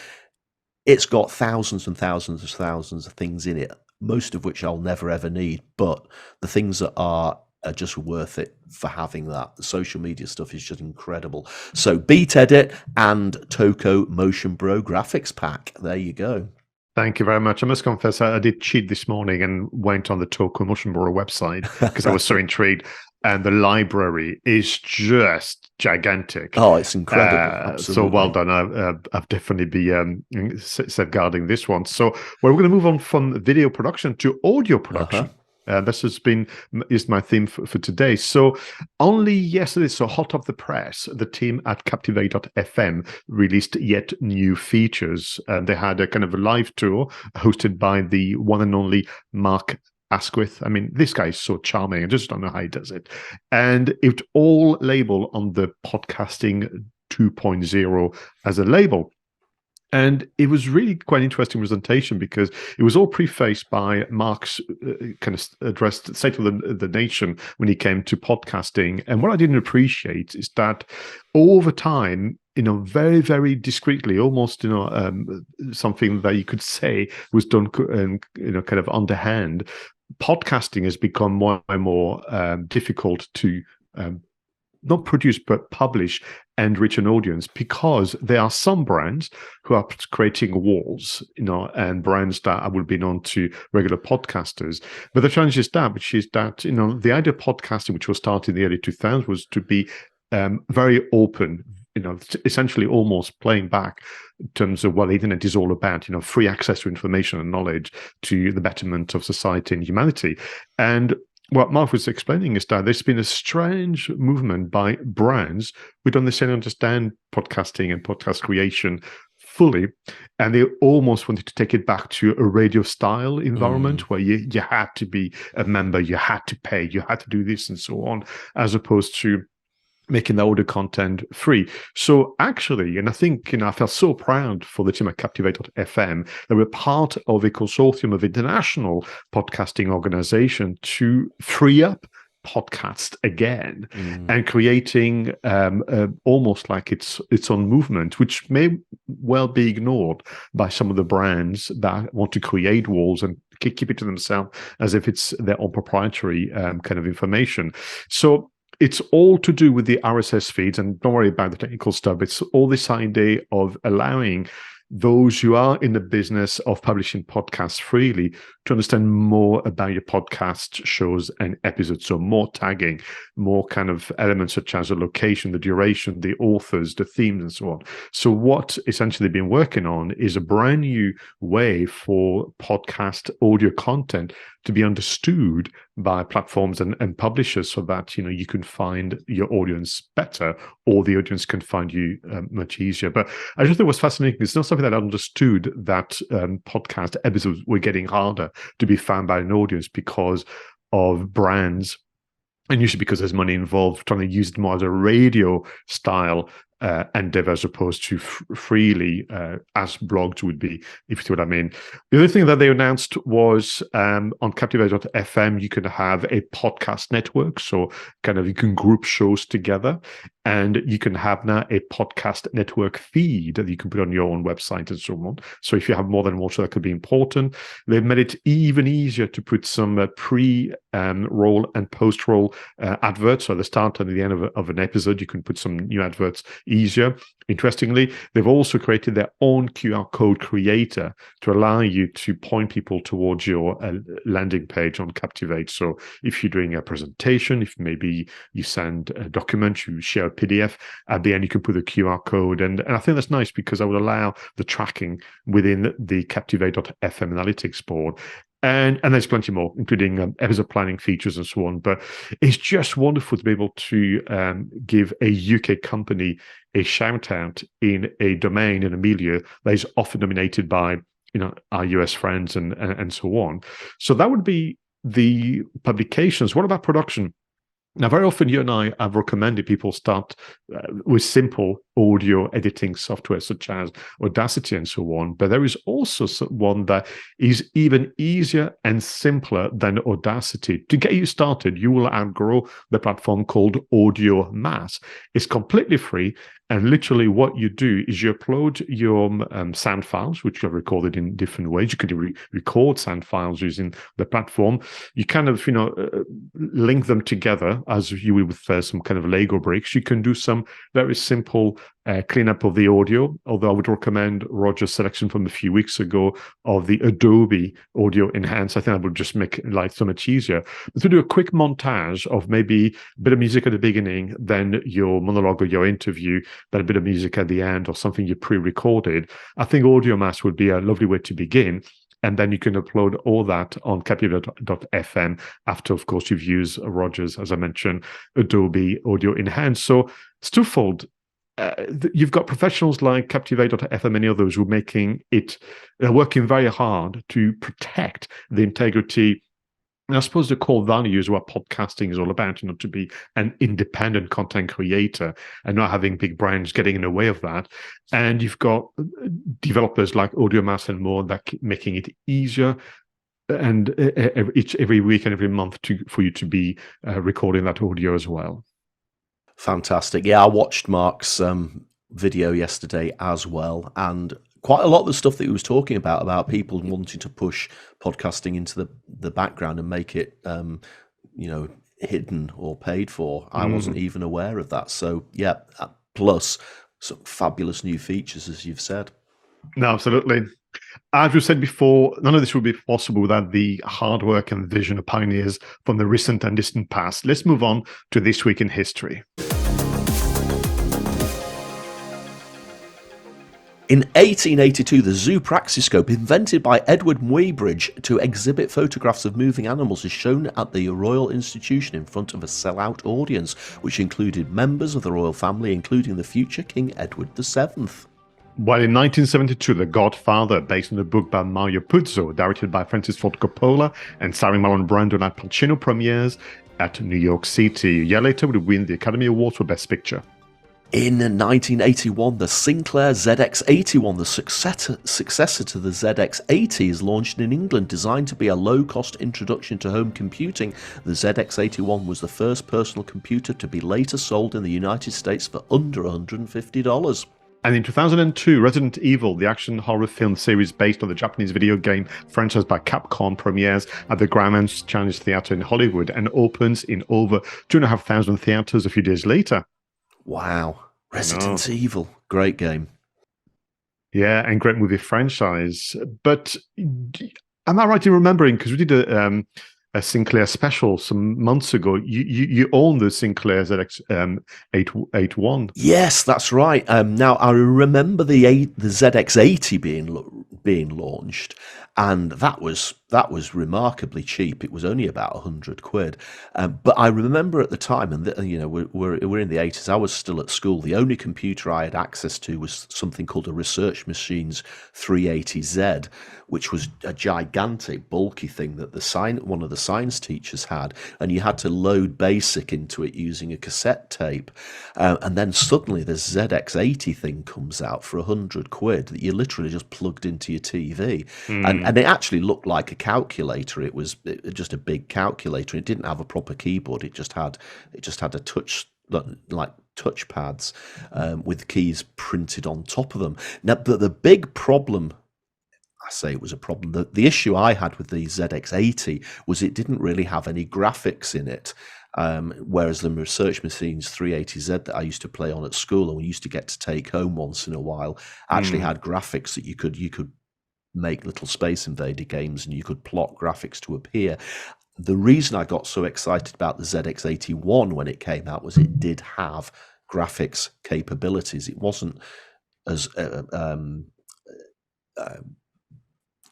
it's got thousands and thousands of things in it, most of which I'll never ever need, but the things that are just worth it for having that. The social media stuff is just incredible. So BeatEdit and 𝗏𝗀𝗀 Motion Bro graphics pack. There you go. Thank you very much. I must confess, I did cheat this morning and went on the 𝗏𝗀𝗀 Motion Bro website because I was so intrigued. And the library is just gigantic. Oh, it's incredible. So well done. I've definitely be safeguarding this one. So we're going to move on from video production to audio production. This is my theme for today. So only yesterday, so hot off the press, the team at Captivate.fm released yet new features. They had a kind of a live tour hosted by the one and only Mark Asquith. I mean, this guy is so charming. I just don't know how he does it. And it all labeled on the Podcasting 2.0 as a label. And it was really quite an interesting presentation because it was all prefaced by Mark's kind of addressed State of the Nation when he came to podcasting. And what I didn't appreciate is that over time, you know, very, very discreetly, almost, you know, something that you could say was done, you know, kind of underhand. Podcasting has become more and more difficult to not produce but publish and reach an audience, because there are some brands who are creating walls, you know, and brands that will be known to regular podcasters. But the challenge is that, which is that, you know, the idea of podcasting, which was started in the early 2000s, was to be very open, you know, essentially almost playing back in terms of what the internet is all about, you know, free access to information and knowledge to the betterment of society and humanity. And what Mark was explaining is that there's been a strange movement by brands who don't necessarily understand podcasting and podcast creation fully, and they almost wanted to take it back to a radio style environment where you had to be a member, you had to pay, you had to do this and so on, as opposed to making the audio content free. So actually, and I think, you know, I felt so proud for the team at Captivate.fm that we're part of a consortium of international podcasting organization to free up podcast again and creating almost like its own movement, which may well be ignored by some of the brands that want to create walls and keep it to themselves as if it's their own proprietary kind of information. So it's all to do with the RSS feeds, and don't worry about the technical stuff. It's all this idea of allowing those who are in the business of publishing podcasts freely to understand more about your podcast shows and episodes. So more tagging, more kind of elements such as the location, the duration, the authors, the themes, and so on. So what essentially been working on is a brand new way for podcast audio content to be understood by platforms and publishers, so that you can find your audience better, or the audience can find you much easier. But I just thought it was fascinating. It's not something that I understood, that podcast episodes were getting harder to be found by an audience because of brands, and usually because there's money involved, trying to use it more as a radio style endeavor as opposed to freely as blogs would be, if you see what I mean. The other thing that they announced was on Captivate.fm, you can have a podcast network. So kind of you can group shows together, and you can have now a podcast network feed that you can put on your own website and so on. So if you have more than one show, that could be important. They've made it even easier to put some pre-roll and post-roll adverts. So at the start and at the end of an episode, you can put some new adverts easier. Interestingly, they've also created their own QR code creator to allow you to point people towards your landing page on Captivate. So if you're doing a presentation, if maybe you send a document, you share a PDF, at the end you can put a QR code. And I think that's nice, because I would allow the tracking within the Captivate.fm analytics board. And there's plenty more, including episode planning features and so on. But it's just wonderful to be able to give a UK company a shout out in a domain, in a milieu that is often dominated by our US friends and so on. So that would be the publications. What about production? Now, very often you and I have recommended people start with simple audio editing software such as Audacity and so on, but there is also one that is even easier and simpler than Audacity. To get you started, you will outgrow the platform called 𝗏𝗲𝗵𝗲. It's completely free, and literally what you do is you upload your sound files, which you have recorded in different ways. You can record sound files using the platform. You kind of, link them together as you would with some kind of Lego bricks. You can do some very simple cleanup of the audio, although I would recommend Roger's selection from a few weeks ago of the Adobe Audio Enhance. I think that would just make life so much easier. But to do a quick montage of maybe a bit of music at the beginning, then your monologue or your interview, then a bit of music at the end, or something you pre-recorded, I think 𝗏𝗲𝗵𝗲 would be a lovely way to begin. And then you can upload all that on Captivate.fm after, of course, you've used Roger's, as I mentioned, Adobe Audio Enhance. So it's twofold. You've got professionals like Captivate.fm, many others who are making it, working very hard to protect the integrity. And I suppose the core values what podcasting is all about, to be an independent content creator and not having big brands getting in the way of that. And you've got developers like 𝗏𝗲𝗵𝗲 and more that keep making it easier and every week and every month for you to be recording that audio as well. Fantastic. Yeah, I watched Mark's video yesterday as well, and quite a lot of the stuff that he was talking about people wanting to push podcasting into the background and make it, hidden or paid for. I wasn't even aware of that. So yeah, plus some fabulous new features, as you've said. No, absolutely. As we've said before, none of this would be possible without the hard work and vision of pioneers from the recent and distant past. Let's move on to This Week in History. In 1882, the 𝗧𝗵𝗵𝗄𝗏, invented by Edward Muybridge to exhibit photographs of moving animals, is shown at the Royal Institution in front of a sell-out audience, which included members of the royal family, including the future King Edward VII. While in 1972, The Godfather, based on the book by Mario Puzo, directed by Francis Ford Coppola and starring Marlon Brando and Al Pacino, premieres at New York City. A year later, would win the Academy Award for Best Picture. In 1981, the Sinclair ZX81, the successor to the ZX80, is launched in England. Designed to be a low-cost introduction to home computing, the ZX81 was the first personal computer to be later sold in the United States for under $150. And in 2002, Resident Evil, the action horror film series based on the Japanese video game franchise by Capcom, premieres at the Grauman's Challenge Theatre in Hollywood and opens in over 2,500 theatres a few days later. Wow. Resident Evil. Great game. Yeah, and great movie franchise. But am I right in remembering, because we did a Sinclair special some months ago, you own the Sinclair ZX81. Yes, that's right. Now, I remember the ZX80 being launched, and that was remarkably cheap. It was only about £100. But I remember at the time, and we're in the 80s. I was still at school. The only computer I had access to was something called a Research Machines 380Z, which was a gigantic, bulky thing that one of the science teachers had, and you had to load BASIC into it using a cassette tape. And then suddenly this ZX80 thing comes out for £100 that you literally just plugged into your TV, and it actually looked like a calculator. It was just a big calculator. It didn't have a proper keyboard. It just had a touchpads with keys printed on top of them. Now, the big problem, I say it was a problem, the issue I had with the ZX80 was it didn't really have any graphics in it. Whereas the Research Machines 380Z that I used to play on at school and we used to get to take home once in a while actually had graphics that you could make little Space Invader games, and you could plot graphics to appear. The reason I got so excited about the ZX81 when it came out was it did have graphics capabilities. It wasn't as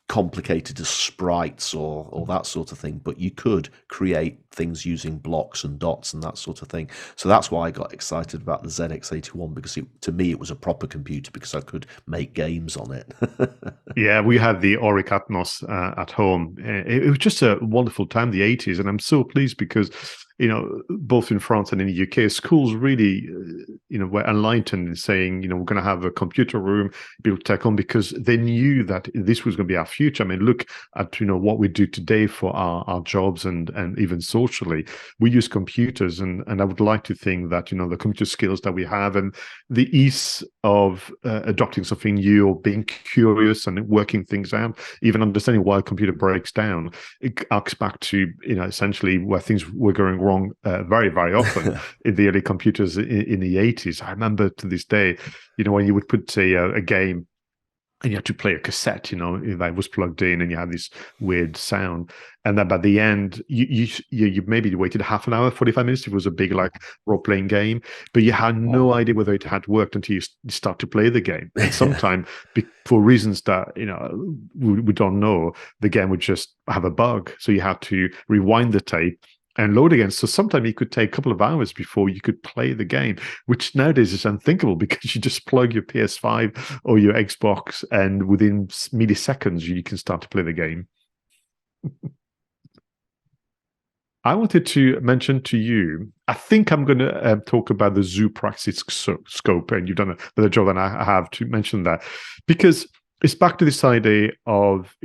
complicated as sprites or that sort of thing, but you could create things using blocks and dots and that sort of thing. So that's why I got excited about the ZX81, because to me it was a proper computer because I could make games on it. Yeah, we had the Auric Atmos at home. It was just a wonderful time, the 80s, and I'm so pleased because both in France and in the UK, schools really, were enlightened in saying, we're going to have a computer room, people take on, because they knew that this was going to be our future. I mean, look at, what we do today for our jobs and even socially. We use computers, and I would like to think that, the computer skills that we have and the ease of adopting something new or being curious and working things out, even understanding why a computer breaks down, it arcs back to, essentially where things were going wrong very, very often in the early computers in the 80s. I remember to this day, when you would put a game and you had to play a cassette, that was plugged in and you had this weird sound. And then by the end, you maybe waited half an hour, 45 minutes if it was a big role-playing game, but you had no idea whether it had worked until you start to play the game. And sometimes, for reasons that, we don't know, the game would just have a bug. So you had to rewind the tape and load again. So sometimes it could take a couple of hours before you could play the game, which nowadays is unthinkable because you just plug your PS5 or your Xbox and within milliseconds you can start to play the game. I wanted to mention to you, I think I'm going to talk about the 𝗧𝗵𝗲 scope, and you've done a better job than I have to mention that, because it's back to this idea of,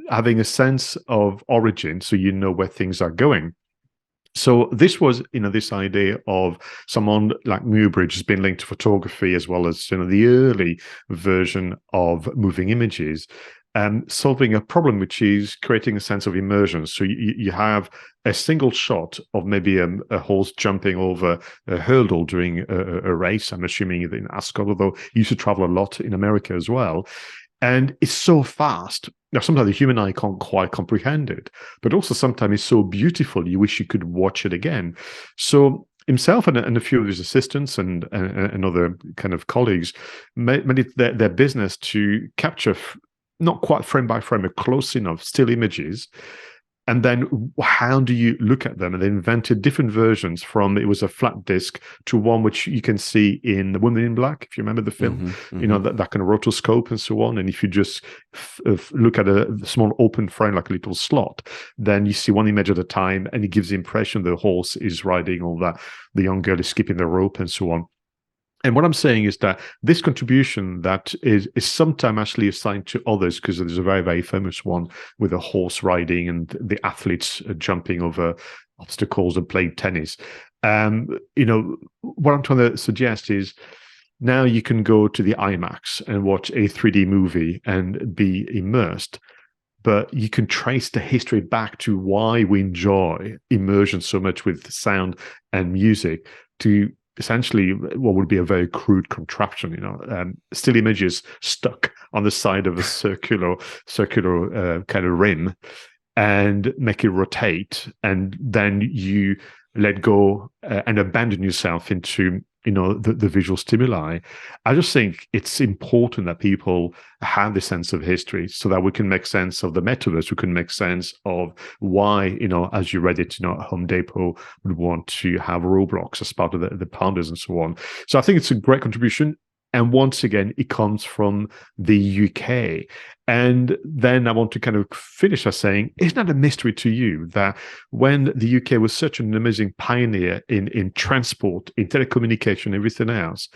having a sense of origin so you know where things are going. So this was, this idea of someone like Muybridge has been linked to photography as well as, the early version of moving images, solving a problem which is creating a sense of immersion. So you have a single shot of maybe a horse jumping over a hurdle during a race. I'm assuming in Ascot, although he used to travel a lot in America as well. And it's so fast. Now, sometimes the human eye can't quite comprehend it, but also sometimes it's so beautiful, you wish you could watch it again. So himself and a few of his assistants and other kind of colleagues made it their business to capture, not quite frame by frame, but close enough still images. And then how do you look at them? And they invented different versions, from it was a flat disc to one which you can see in The Woman in Black, if you remember the film, that kind of rotoscope and so on. And if you just look at a small open frame, like a little slot, then you see one image at a time, and it gives the impression the horse is riding, or that the young girl is skipping the rope and so on. And what I'm saying is that this contribution that is sometimes actually assigned to others, because there's a very, very famous one with the horse riding and the athletes jumping over obstacles and playing tennis. What I'm trying to suggest is now you can go to the IMAX and watch a 3D movie and be immersed, but you can trace the history back to why we enjoy immersion so much with sound and music to essentially what would be a very crude contraption, still images stuck on the side of a circular kind of rim, and make it rotate, and then you let go and abandon yourself into the visual stimuli. I just think it's important that people have this sense of history so that we can make sense of the metaverse. We can make sense of why, as you read it, Home Depot would want to have Roblox as part of the Pounders and so on. So I think it's a great contribution. And once again, it comes from the UK. And then I want to kind of finish by saying, isn't that a mystery to you that when the UK was such an amazing pioneer in transport, in telecommunication, everything else,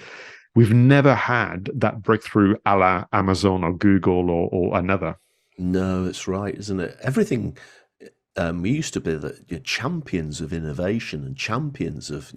we've never had that breakthrough a la Amazon or Google or another? No, it's right, isn't it? Everything... we used to be the champions of innovation and champions of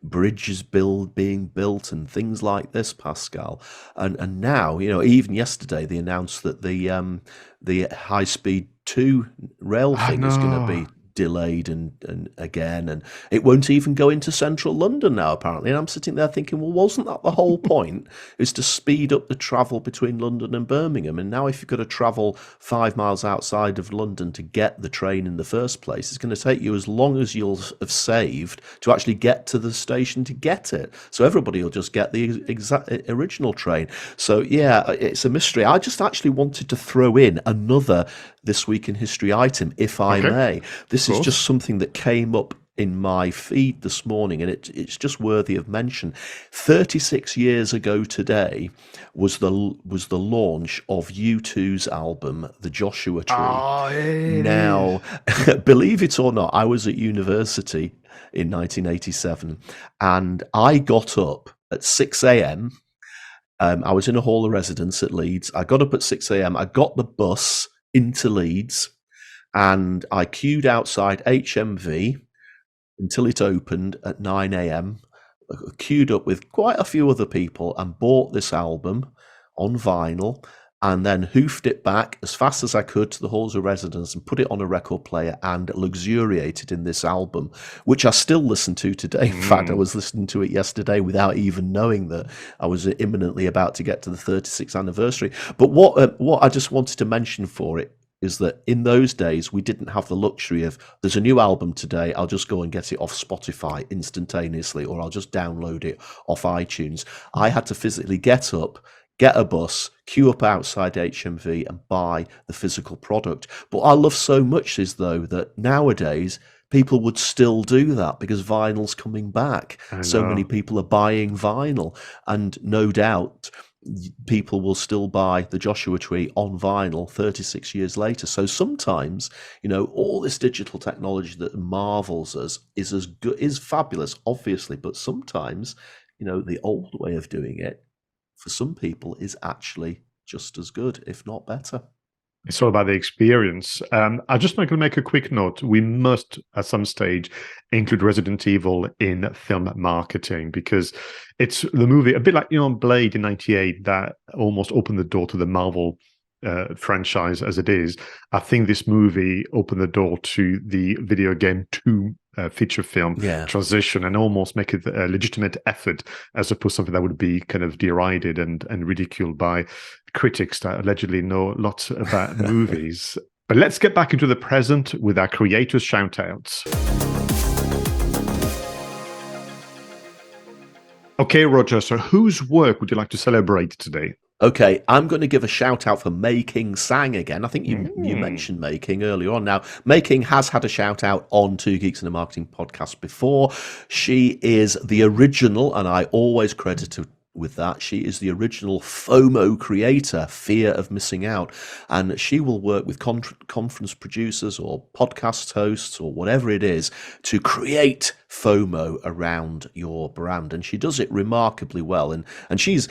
bridges being built and things like this, Pascal. And now, even yesterday they announced that the high-speed 2 rail thing is going to be delayed and again, and it won't even go into central London now, apparently. And I'm sitting there thinking, well, wasn't that the whole point, is to speed up the travel between London and Birmingham? And now if you've got to travel 5 miles outside of London to get the train in the first place, it's going to take you as long as you'll have saved to actually get to the station to get it. So everybody will just get the exact original train. So yeah, it's a mystery. I just actually wanted to throw in another This Week in History item, if I may. This is just something that came up in my feed this morning, and it's just worthy of mention. 36 years ago today was the launch of U2's album, The Joshua Tree. Now, believe it or not, I was at university in 1987, and I got up at 6 a.m. I was in a hall of residence at Leeds. I got up at 6 a.m. I got the bus into Leeds, and I queued outside HMV until it opened at 9 a.m. Queued up with quite a few other people and bought this album on vinyl, and then hoofed it back as fast as I could to the halls of residence and put it on a record player and luxuriated in this album, which I still listen to today. In fact, I was listening to it yesterday without even knowing that I was imminently about to get to the 36th anniversary. But what I just wanted to mention for it is that in those days, we didn't have the luxury of, there's a new album today, I'll just go and get it off Spotify instantaneously, or I'll just download it off iTunes. I had to physically get up, get a bus, queue up outside HMV and buy the physical product. But what I love so much is, though, that nowadays people would still do that because vinyl's coming back. So many people are buying vinyl, and no doubt people will still buy The Joshua Tree on vinyl 36 years later. So sometimes, all this digital technology that marvels us is fabulous, obviously, but sometimes, the old way of doing it for some people is actually just as good, if not better. It's all about the experience. I'm just going to make a quick note. We must, at some stage, include Resident Evil in film marketing, because it's the movie, a bit like Blade in '98, that almost opened the door to the Marvel franchise as it is. I think this movie opened the door to the video game to feature film transition, and almost make it a legitimate effort, as opposed to something that would be kind of derided and ridiculed by critics that allegedly know lots about movies. But let's get back into the present with our creators' shout-outs. Okay, Roger, so whose work would you like to celebrate today? Okay, I'm going to give a shout out for Mei King Sang again. I think you mentioned Mei King earlier on. Now, Mei King has had a shout out on Two Geeks and a Marketing podcast before. She is the original, and I always credit with that. She is the original FOMO creator, fear of missing out. And she will work with conference producers or podcast hosts or whatever it is to create FOMO around your brand. And she does it remarkably well. And she's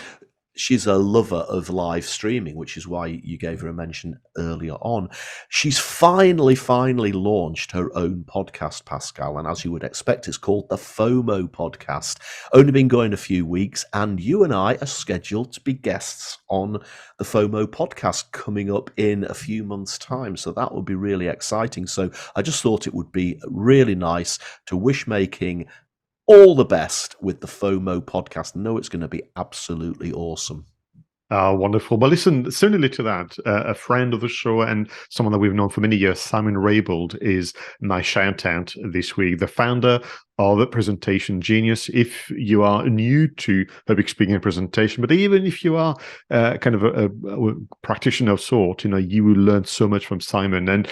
a lover of live streaming, which is why you gave her a mention earlier on. She's finally launched her own podcast, Pascal. And as you would expect, it's called the FOMO Podcast. Only been going a few weeks, and you and I are scheduled to be guests on the FOMO Podcast coming up in a few months' time. So that will be really exciting. So I just thought it would be really nice to wish Making all the best with the FOMO Podcast. I know it's going to be absolutely awesome. Wonderful. Well, listen, similarly to that, a friend of the show and someone that we've known for many years, Simon Raybould, is my shout out this week, the founder of Presentation Genius. If you are new to public speaking and presentation, but even if you are kind of a practitioner of sort, you will learn so much from Simon. And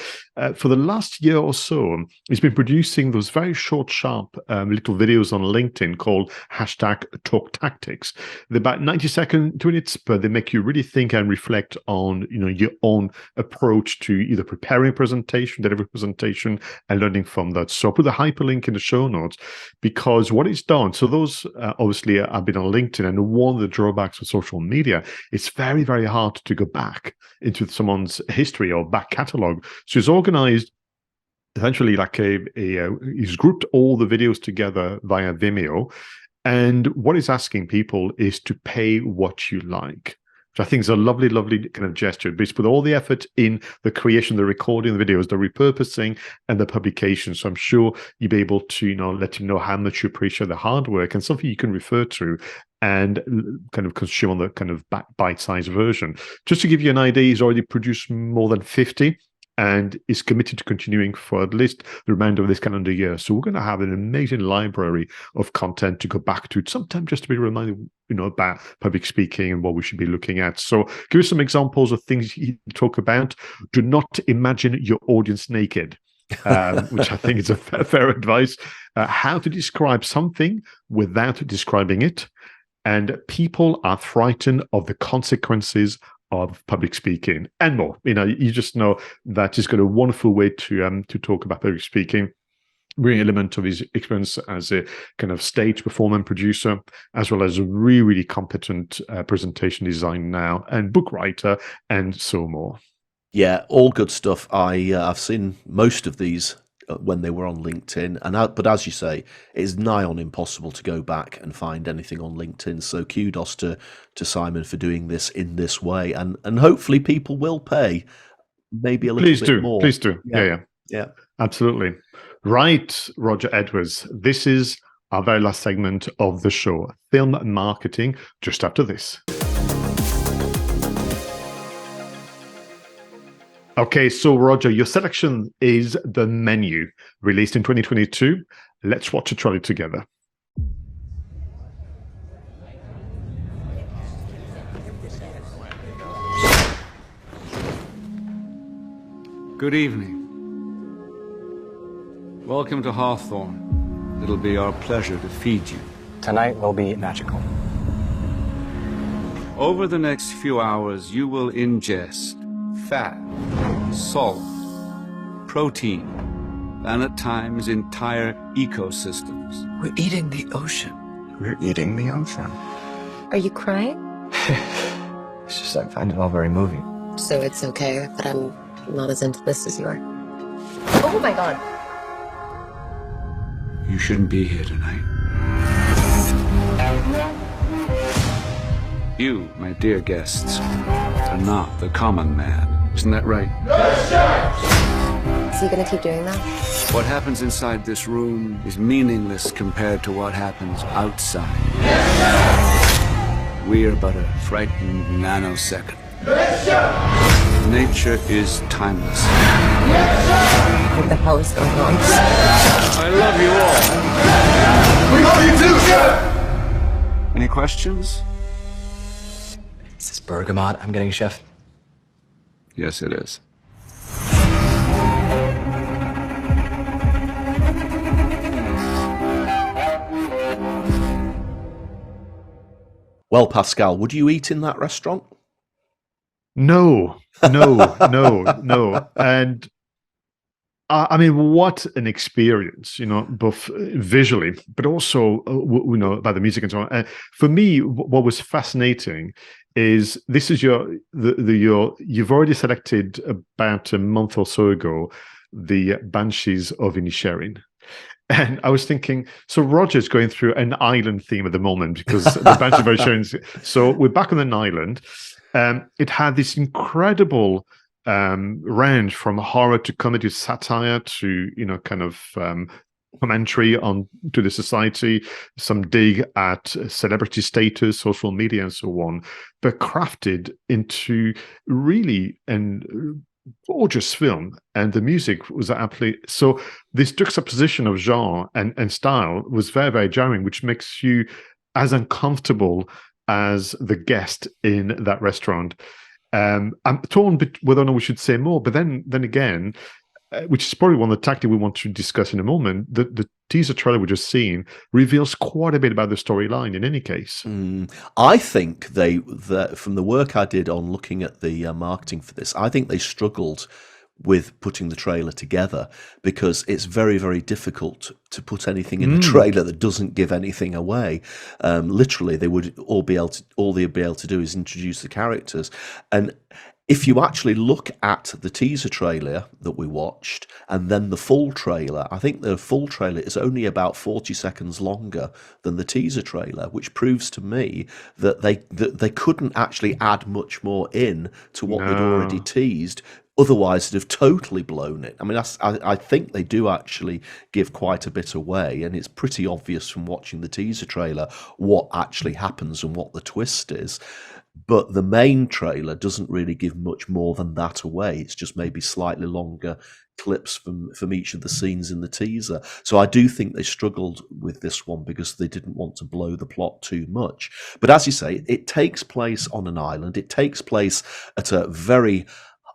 for the last year or so, he's been producing those very short, sharp little videos on LinkedIn called #TalkTactics. They're about 90-second minutes, but they make you really think and reflect on your own approach to either preparing a presentation, delivering a presentation, and learning from that. So I'll put the hyperlink in the show notes, because what it's done, so those obviously have been on LinkedIn, and one of the drawbacks of social media, it's very, very hard to go back into someone's history or back catalog. So it's organized essentially like he's grouped all the videos together via Vimeo, and what he's asking people is to pay what you like, which I think is a lovely, lovely kind of gesture. But it's put all the effort in the creation, the recording, the videos, the repurposing, and the publication. So I'm sure you'll be able to, let him know how much you appreciate the hard work, and something you can refer to and kind of consume on the kind of bite-sized version. Just to give you an idea, he's already produced more than 50 and is committed to continuing for at least the remainder of this calendar year. So we're going to have an amazing library of content to go back to, sometimes just to be reminded, about public speaking and what we should be looking at. So give us some examples of things you talk about. Do not imagine your audience naked, which I think is a fair advice. How to describe something without describing it. And people are frightened of the consequences of public speaking, and more. You just know that he's got a wonderful way to talk about public speaking, bring element of his experience as a kind of stage performer and producer, as well as a really, really competent presentation designer now, and book writer, and so more. Yeah, all good stuff. I've seen most of these when they were on LinkedIn, but as you say, it's nigh on impossible to go back and find anything on LinkedIn. So kudos to Simon for doing this in this way, and hopefully people will pay maybe a little bit more. Please do. Yeah, absolutely. Right, Roger Edwards. This is our very last segment of the show, film marketing. Just after this. Okay, so Roger, your selection is The Menu, released in 2022. Let's watch a trailer together. Good evening. Welcome to Hawthorne. It'll be our pleasure to feed you. Tonight will be magical. Over the next few hours, you will ingest fat, salt, protein, and at times entire ecosystems. We're eating the ocean. We're eating the ocean. Are you crying? It's just I find it all very moving. So it's okay that I'm not as into this as you are. Oh my god. You shouldn't be here tonight. You, my dear guests, are not the common man. Isn't that right? Is he gonna keep doing that? What happens inside this room is meaningless compared to what happens outside. We are but a frightened nanosecond. Nature is timeless. What the hell is going on? I love you all. We love you too, Chef! Any questions? Is this 𝗏𝗏 I'm getting, Chef? Yes, it is. Well, Pascal, would you eat in that restaurant? No. And I mean, what an experience, both visually, but also, by the music and so on. For me, what was fascinating is this is you've already selected about a month or so ago the Banshees of Inisherin. And I was thinking, so Roger's going through an island theme at the moment because the Banshees of Inisherin. So we're back on an island. It had this incredible range from horror to comedy, satire to kind of commentary on to the society, some dig at celebrity status, social media, and so on, but crafted into really an gorgeous film. And the music was absolutely so. This juxtaposition of genre and style was very, very jarring, which makes you as uncomfortable as the guest in that restaurant. I'm torn whether or not we should say more, but then again, which is probably one of the tactics we want to discuss in a moment, the teaser trailer we just seen reveals quite a bit about the storyline in any case. I think from the work I did on looking at the marketing for this, I think they struggled with putting the trailer together because it's very, very difficult to put anything in a trailer that doesn't give anything away. Literally, they would all they'd be able to do is introduce the characters. And if you actually look at the teaser trailer that we watched and then the full trailer, I think the full trailer is only about 40 seconds longer than the teaser trailer, which proves to me that they couldn't actually add much more in to what they'd already teased. Otherwise, they'd have totally blown it. I mean, I think they do actually give quite a bit away, and it's pretty obvious from watching the teaser trailer what actually happens and what the twist is. But the main trailer doesn't really give much more than that away. It's just maybe slightly longer clips from each of the scenes in the teaser. So I do think they struggled with this one because they didn't want to blow the plot too much. But as you say, it takes place on an island. It takes place at a very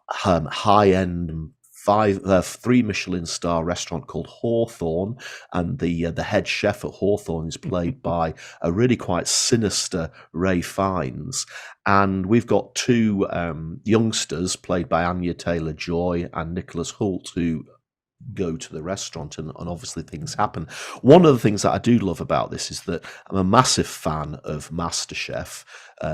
high-end 3 Michelin star restaurant called Hawthorne, and the head chef at Hawthorne is played by a really quite sinister Ralph Fiennes, and we've got 2 youngsters played by Anya Taylor-Joy and Nicholas Hoult who go to the restaurant, and obviously things happen. One of the things that I do love about this is that I'm a massive fan of MasterChef,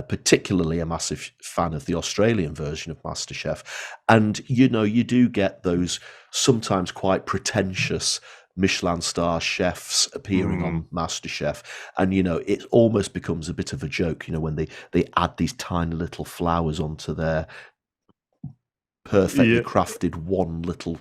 particularly a massive fan of the Australian version of MasterChef. And, you do get those sometimes quite pretentious Michelin star chefs appearing on MasterChef. And, it almost becomes a bit of a joke, when they add these tiny little flowers onto their perfectly crafted one little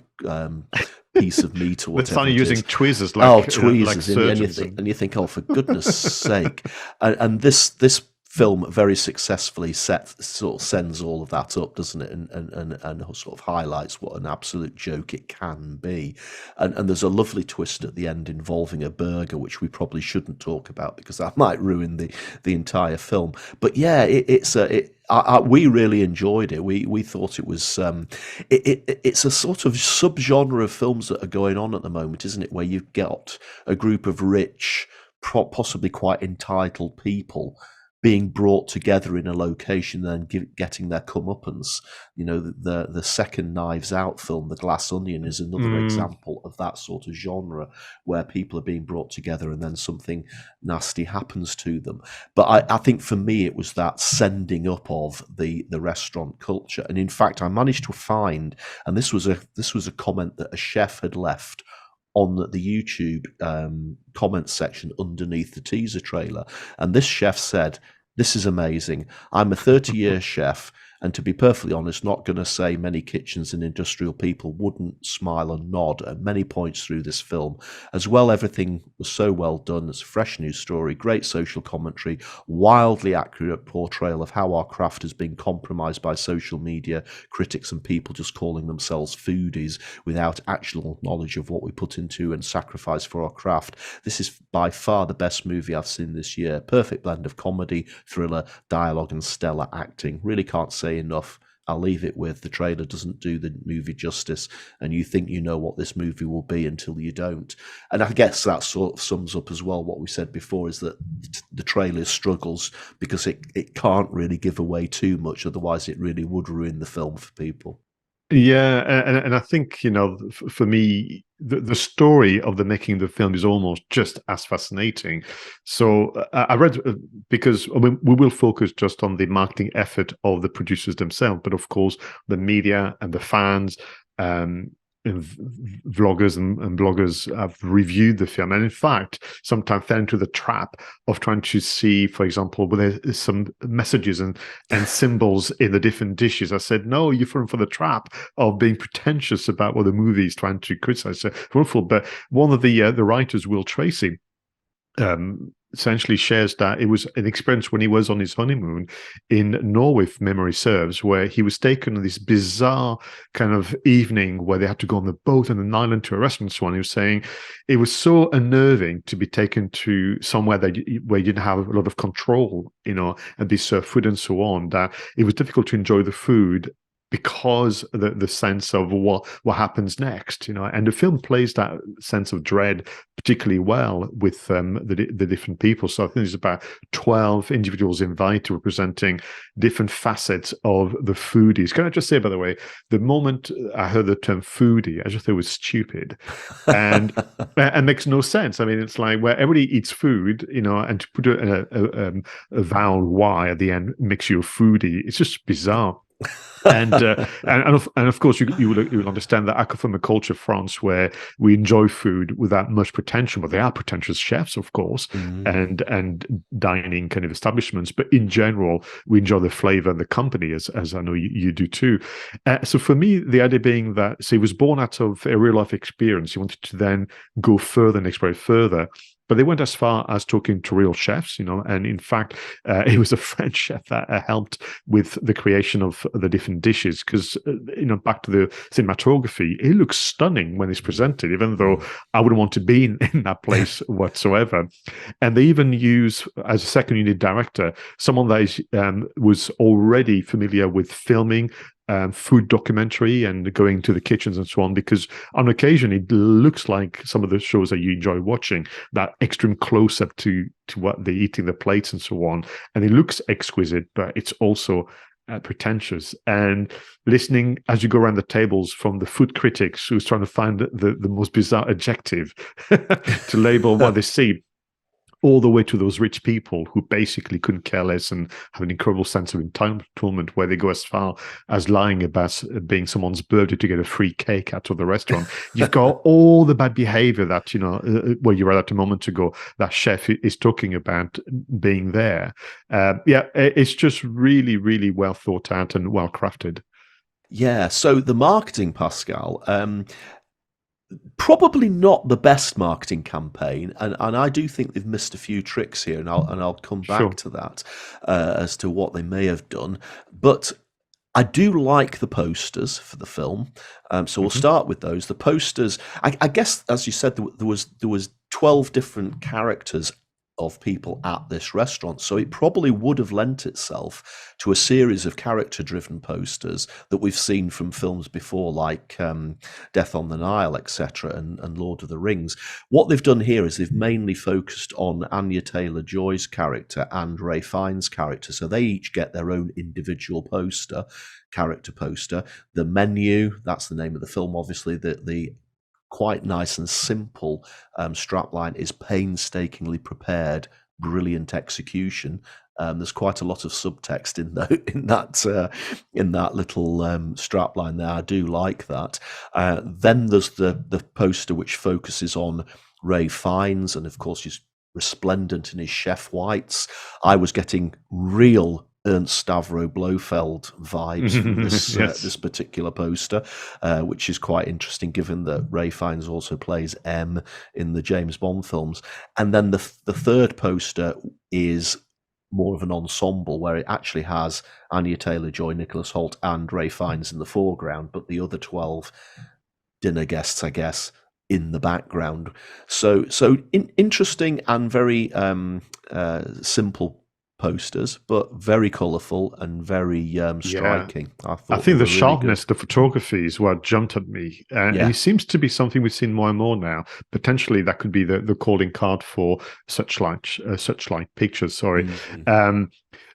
piece of meat or whatever. It's funny using tweezers like tweezers, like and you think, oh, for goodness sake! And this film very successfully sort of sends all of that up, doesn't it? And sort of highlights what an absolute joke it can be. And there's a lovely twist at the end involving a burger, which we probably shouldn't talk about because that might ruin the entire film. But yeah, we really enjoyed it. We thought it was it's a sort of subgenre of films that are going on at the moment, isn't it? Where you've got a group of rich, possibly quite entitled people being brought together in a location and getting their comeuppance. The second Knives Out film, The Glass Onion, is another example of that sort of genre where people are being brought together and then something nasty happens to them. But I think for me, it was that sending up of the restaurant culture. And in fact, I managed to find, and this was a comment that a chef had left on the YouTube comments section underneath the teaser trailer. And this chef said, "This is amazing. I'm a 30-year chef, and to be perfectly honest, not going to say many kitchens and industrial people wouldn't smile and nod at many points through this film. As well, everything was so well done. It's a fresh news story, great social commentary, wildly accurate portrayal of how our craft has been compromised by social media, critics and people just calling themselves foodies without actual knowledge of what we put into and sacrifice for our craft. This is by far the best movie I've seen this year. Perfect blend of comedy, thriller, dialogue and stellar acting. Really can't say enough. I'll leave it with the trailer doesn't do the movie justice, and you think you know what this movie will be until you don't. And I guess that sort of sums up as well what we said before, is that the trailer struggles because it can't really give away too much, otherwise it really would ruin the film for people. Yeah, and I think, you know, for me, the story of the making of the film is almost just as fascinating. So I read, because I mean, we will focus just on the marketing effort of the producers themselves, but of course, the media and the fans, and vloggers and bloggers have reviewed the film, and in fact sometimes fell into the trap of trying to see, for example, whether there's some messages and symbols in the different dishes. I said, no, you're falling for the trap of being pretentious about what the movie is trying to criticize. So wonderful. But one of the writers, 𝗏𝗏𝗃, essentially shares that it was an experience when he was on his honeymoon in Norway, if memory serves, where he was taken on this bizarre kind of evening where they had to go on the boat and an island to a restaurant and so on. He was saying it was so unnerving to be taken to somewhere where you didn't have a lot of control, you know, and be served food and so on, that it was difficult to enjoy the food because the sense of what happens next, you know. And the film plays that sense of dread particularly well with the different people. So I think there's about 12 individuals invited representing different facets of the foodies. Can I just say, by the way, the moment I heard the term foodie, I just thought it was stupid and makes no sense. I mean, it's like where everybody eats food, you know, and to put a vowel Y at the end makes you a foodie. It's just bizarre. and of course you will understand that I come from a culture, France, where we enjoy food without much pretension, but they are pretentious chefs, of course, and dining kind of establishments. But in general, we enjoy the flavor and the company, as I know you do too. So for me, the idea being that, so he was born out of a real life experience. He wanted to then go further and explore further. But they went as far as talking to real chefs, you know, and in fact, it was a French chef that helped with the creation of the different dishes. Because, you know, back to the cinematography, it looks stunning when it's presented, even though I wouldn't want to be in that place whatsoever. And they even use, as a second unit director, someone that was already familiar with filming food documentary and going to the kitchens and so on, because on occasion it looks like some of the shows that you enjoy watching, that extreme close-up to what they eat in the plates and so on, and it looks exquisite, but it's also pretentious. And listening as you go around the tables from the food critics who's trying to find the most bizarre adjective to label what they see, all the way to those rich people who basically couldn't care less and have an incredible sense of entitlement, where they go as far as lying about being someone's birthday to get a free cake out of the restaurant. You've got all the bad behavior that, you know, where you read at a moment ago, that chef is talking about being there. It's just really, really well thought out and well crafted. Yeah, so the marketing, Pascal, probably not the best marketing campaign, and I do think they've missed a few tricks here, and I'll come back to that as to what they may have done. But I do like the posters for the film, so we'll start with those. The posters, I guess, as you said, there was 12 different characters of people at this restaurant, so it probably would have lent itself to a series of character-driven posters that we've seen from films before, like Death on the Nile, etc., and Lord of the Rings. What they've done here is they've mainly focused on Anya Taylor-Joy's character and Ralph Fiennes' character, so they each get their own individual character poster. The menu, that's the name of the film, obviously. The quite nice and simple strapline is painstakingly prepared, brilliant execution. There's quite a lot of subtext in that little strapline there. I do like that. Then there's the poster which focuses on Ralph Fiennes, and of course he's resplendent in his chef whites. I was getting real 𝗬𝗵𝗲 vibes from this yes. This particular poster, which is quite interesting, given that Ralph Fiennes also plays M in the James Bond films. And then the third poster is more of an ensemble, where it actually has Anya Taylor-Joy, Nicholas Hoult, and Ralph Fiennes in the foreground, but the other 12 dinner guests, I guess, in the background. So interesting and very simple posters, but very colourful and very striking. I thought think the really sharpness, good. the photography is what jumped at me. And it seems to be something we've seen more and more now. Potentially that could be the calling card for such like pictures, sorry.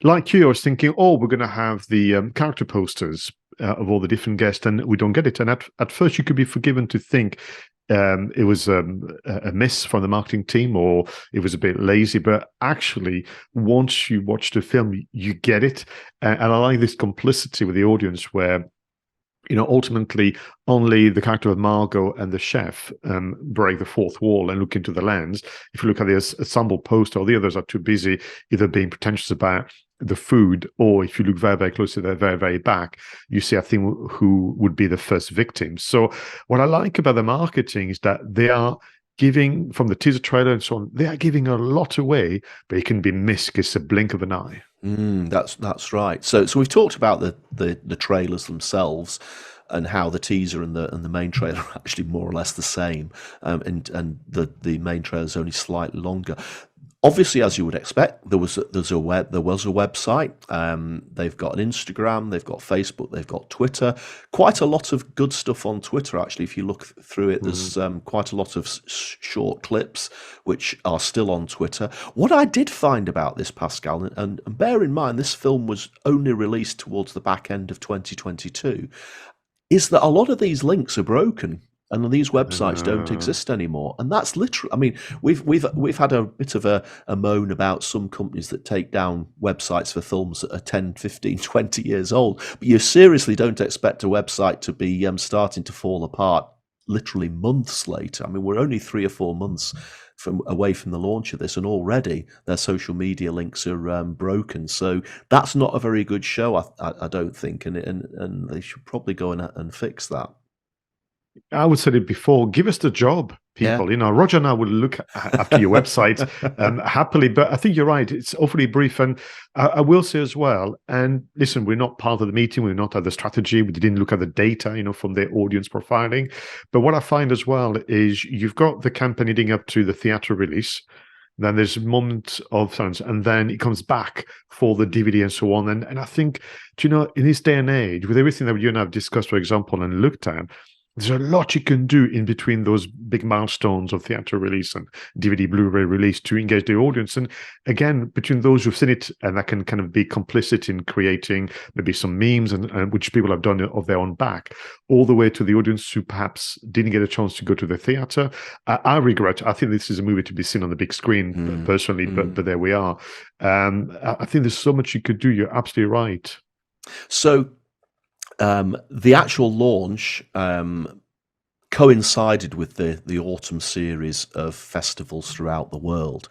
Like you, I was thinking, we're going to have the character posters of all the different guests, and we don't get it. And at first you could be forgiven to think it was a miss from the marketing team, or it was a bit lazy. But actually, once you watch the film, you get it. And I like this complicity with the audience where, ultimately only the character of Margot and the chef break the fourth wall and look into the lens. If you look at the ensemble poster, all the others are too busy either being pretentious about the food, or if you look very, very closely at the very, very back, you see, I think, who would be the first victim. So what I like about the marketing is that they are giving, from the teaser trailer and so on, they are giving a lot away, but it can be missed because it's a blink of an eye. That's right. So we've talked about the trailers themselves, and how the teaser and the main trailer are actually more or less the same, and the main trailer is only slightly longer. Obviously, as you would expect, there was a website. They've got an Instagram, they've got Facebook, they've got Twitter. Quite a lot of good stuff on Twitter, actually. If you look through it, there's quite a lot of short clips which are still on Twitter. What I did find about this, Pascal, and bear in mind this film was only released towards the back end of 2022, is that a lot of these links are broken. And these websites don't exist anymore, and that's literally. I mean, we've had a bit of a moan about some companies that take down websites for films that are 10, 15, 20 years old. But you seriously don't expect a website to be starting to fall apart literally months later. I mean, we're only 3 or 4 months away from the launch of this, and already their social media links are broken. So that's not a very good show, I don't think, and they should probably go and fix that. I would say it before, give us the job, people. Yeah. Roger and I will look after your website happily, but I think you're right. It's awfully brief. And I will say as well, and listen, we're not part of the meeting. We're not at the strategy. We didn't look at the data, from the audience profiling. But what I find as well is you've got the campaign leading up to the theatre release. Then there's a moment of silence, and then it comes back for the DVD and so on. And I think, in this day and age, with everything that you and I have discussed, for example, and looked at, there's a lot you can do in between those big milestones of theatre release and DVD, Blu-ray release to engage the audience. And again, between those who've seen it and that can kind of be complicit in creating maybe some memes and which people have done of their own back, all the way to the audience who perhaps didn't get a chance to go to the theatre. I regret. I think this is a movie to be seen on the big screen personally, but there we are. I think there's so much you could do. You're absolutely right. So the actual launch coincided with the autumn series of festivals throughout the world.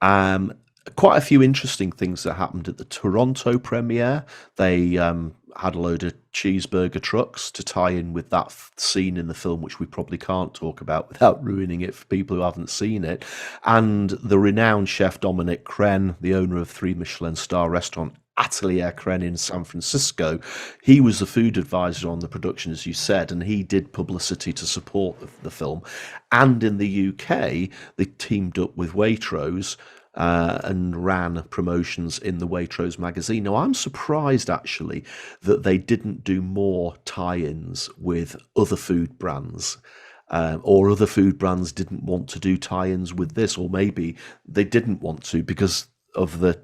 Quite a few interesting things that happened at the Toronto premiere. They had a load of cheeseburger trucks to tie in with that scene in the film, which we probably can't talk about without ruining it for people who haven't seen it. And the renowned chef Dominic Crenn, the owner of 3 Michelin star restaurant Atelier Crenn in San Francisco, he was the food advisor on the production, as you said, and he did publicity to support the film. And in the UK, they teamed up with Waitrose and ran promotions in the Waitrose magazine. Now, I'm surprised, actually, that they didn't do more tie-ins with other food brands. Or other food brands didn't want to do tie-ins with this, or maybe they didn't want to because of the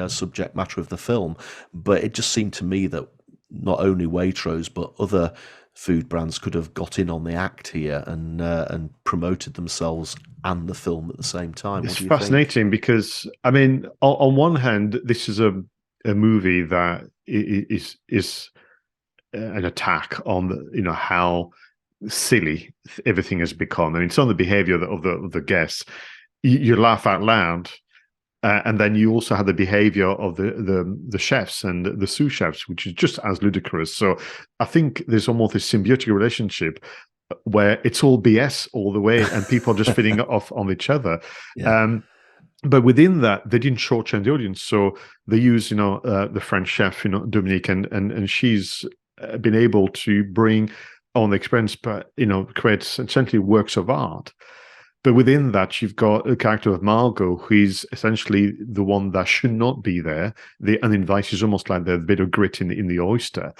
subject matter of the film. But it just seemed to me that not only Waitrose but other food brands could have got in on the act here and promoted themselves and the film at the same time. It's fascinating because, I mean, on one hand, this is a movie that is an attack on how silly everything has become. I mean, it's on the behavior of the guests. You laugh out loud. And then you also have the behavior of the chefs and the sous chefs, which is just as ludicrous. So I think there's almost this symbiotic relationship where it's all BS all the way, and people are just feeding off on each other. Yeah. But within that, they didn't shortchange the audience. So they use, the French chef, Dominique, and she's been able to bring on the experience, but create essentially works of art. But within that, you've got a character of Margot, who is essentially the one that should not be there. The uninvited is almost like the bit of grit in the oyster,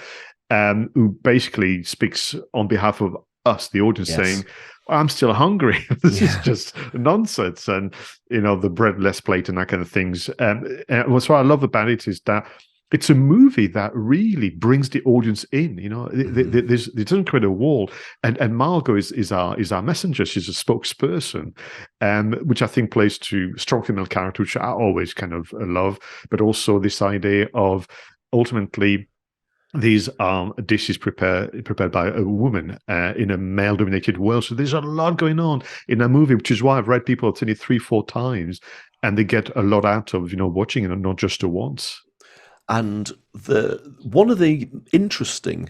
who basically speaks on behalf of us, the audience, saying, I'm still hungry. This is just nonsense. And, the breadless plate and that kind of things. And what's what I love about it is that it's a movie that really brings the audience in. It doesn't create a wall. And Margot is our messenger. She's a spokesperson, which I think plays to strong female character, which I always kind of love. But also this idea of ultimately these are dishes prepared by a woman in a male-dominated world. So there's a lot going on in that movie, which is why I've read people have seen it 3-4 times, and they get a lot out of watching it, and not just the once. And one of the interesting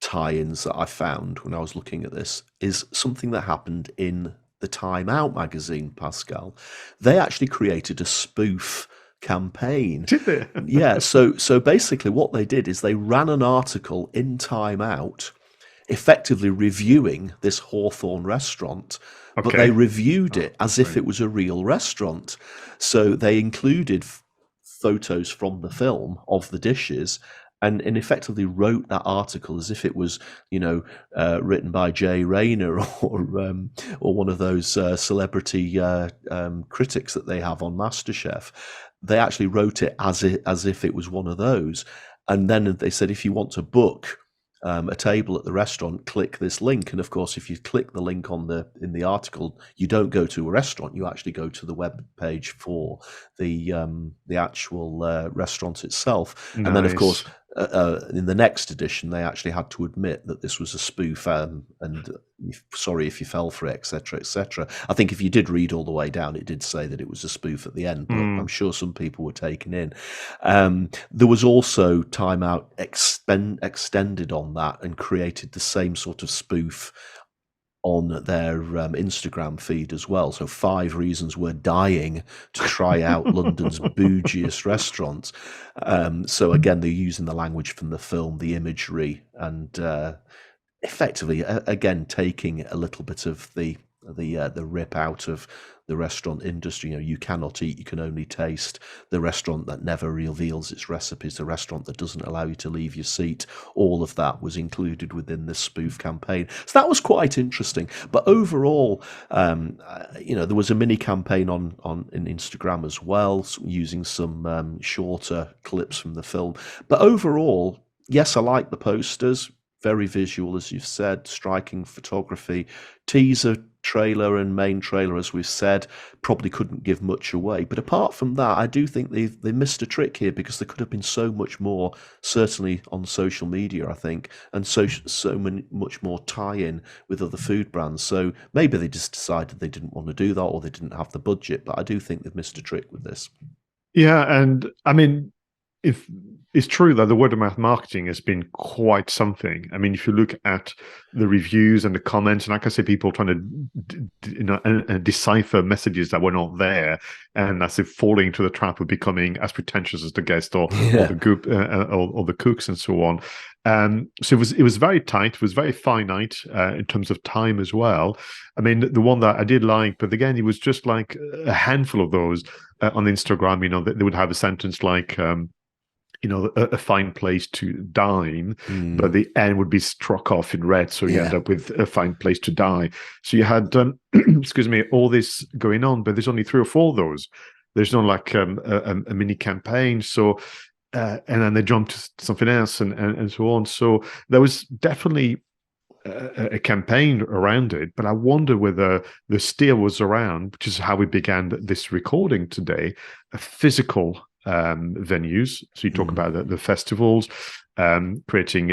tie-ins that I found when I was looking at this is something that happened in the Time Out magazine, Pascal. They actually created a spoof campaign. Did they? Yeah, so basically what they did is they ran an article in Time Out effectively reviewing this Hawthorne restaurant, but they reviewed it as if it was a real restaurant. So they included photos from the film of the dishes and effectively wrote that article as if it was, written by Jay Rayner or one of those celebrity critics that they have on MasterChef. They actually wrote it as if it was one of those. And then they said, if you want to book a table at the restaurant, click this link. And of course, if you click the link in the article, you don't go to a restaurant. You actually go to the web page for the actual restaurant itself. Nice. And then, of course, in the next edition, they actually had to admit that this was a spoof, and sorry if you fell for it, etc., etc. I think if you did read all the way down, it did say that it was a spoof at the end, but I'm sure some people were taken in. There was also Time Out extended on that and created the same sort of spoof on their Instagram feed as well. So 5 reasons we're dying to try out London's bougiest restaurants. So again, they're using the language from the film, the imagery, and effectively, again, taking a little bit of the rip out of the restaurant industry. You cannot eat, you can only taste. The restaurant that never reveals its recipes, the restaurant that doesn't allow you to leave your seat. All of that was included within this spoof campaign. So that was quite interesting. But overall, there was a mini campaign on in Instagram as well, using some shorter clips from the film. But overall, yes, I like the posters. Very visual, as you've said, striking photography, teaser trailer and main trailer, as we've said, probably couldn't give much away. But apart from that, I do think they missed a trick here, because there could have been so much more, certainly on social media, I think, and so much more tie-in with other food brands. So maybe they just decided they didn't want to do that, or they didn't have the budget. But I do think they've missed a trick with this. Yeah, and I mean, if it's true that the word of mouth marketing has been quite something. I mean, if you look at the reviews and the comments, and like I say, people trying to decipher messages that were not there, and as if falling into the trap of becoming as pretentious as the guest or the group or the cooks and so on. So it was very tight. It was very finite in terms of time as well. I mean, the one that I did like, but again, it was just like a handful of those on Instagram. They would have a sentence like, a fine place to dine, but the end would be struck off in red, so you end up with a fine place to die. So you had, excuse me, all this going on, but there's only 3 or 4 of those. There's no like a mini campaign. So, and then they jumped to something else and so on. So there was definitely a campaign around it, but I wonder whether the steer was around, which is how we began this recording today, a physical venues. So you talk about the festivals, creating,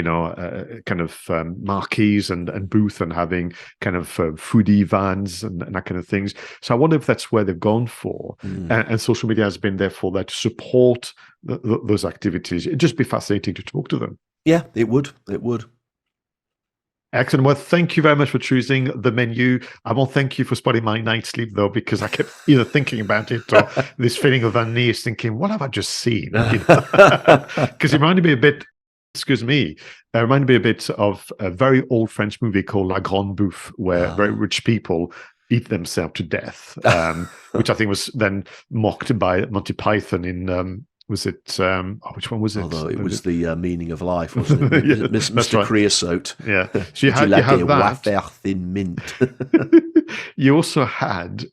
kind of marquees and booth, and having kind of foodie vans and that kind of things. So I wonder if that's where they've gone for. And social media has been there for that, to support those activities. It'd just be fascinating to talk to them. Yeah, it would. It would. Excellent. Well, thank you very much for choosing the menu. I won't thank you for spoiling my night's sleep, though, because I kept either thinking about it or this feeling of unease, thinking, what have I just seen? Because it reminded me a bit, it reminded me a bit of a very old French movie called La Grande Bouffe, where very rich people eat themselves to death, which I think was then mocked by Monty Python in was it which one was it? Although it was the meaning of life, wasn't it? Yeah, Mr. right. Creosote. Yeah, so you had that. Wafer thin mint. You also had.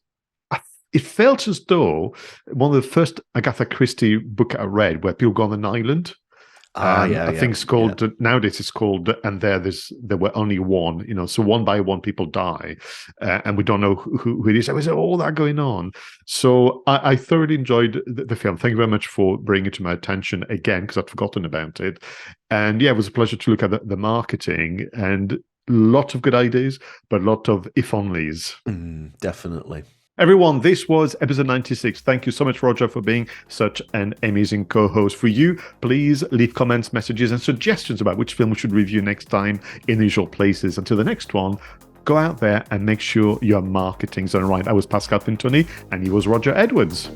It felt as though one of the first Agatha Christie book I read, where people go on an island. I think it's called nowadays. It's called "And there were only one." So one by one people die, and we don't know who it is. There was all that going on. So I thoroughly enjoyed the film. Thank you very much for bringing it to my attention again, because I'd forgotten about it. And yeah, it was a pleasure to look at the marketing and a lot of good ideas, but a lot of if onlys. Definitely. Everyone, this was episode 96. Thank you so much, Roger, for being such an amazing co-host. For you, please leave comments, messages, and suggestions about which film we should review next time in the usual places. Until the next one, go out there and make sure your marketing's done right. I was Pascal Fintoni, and he was Roger Edwards.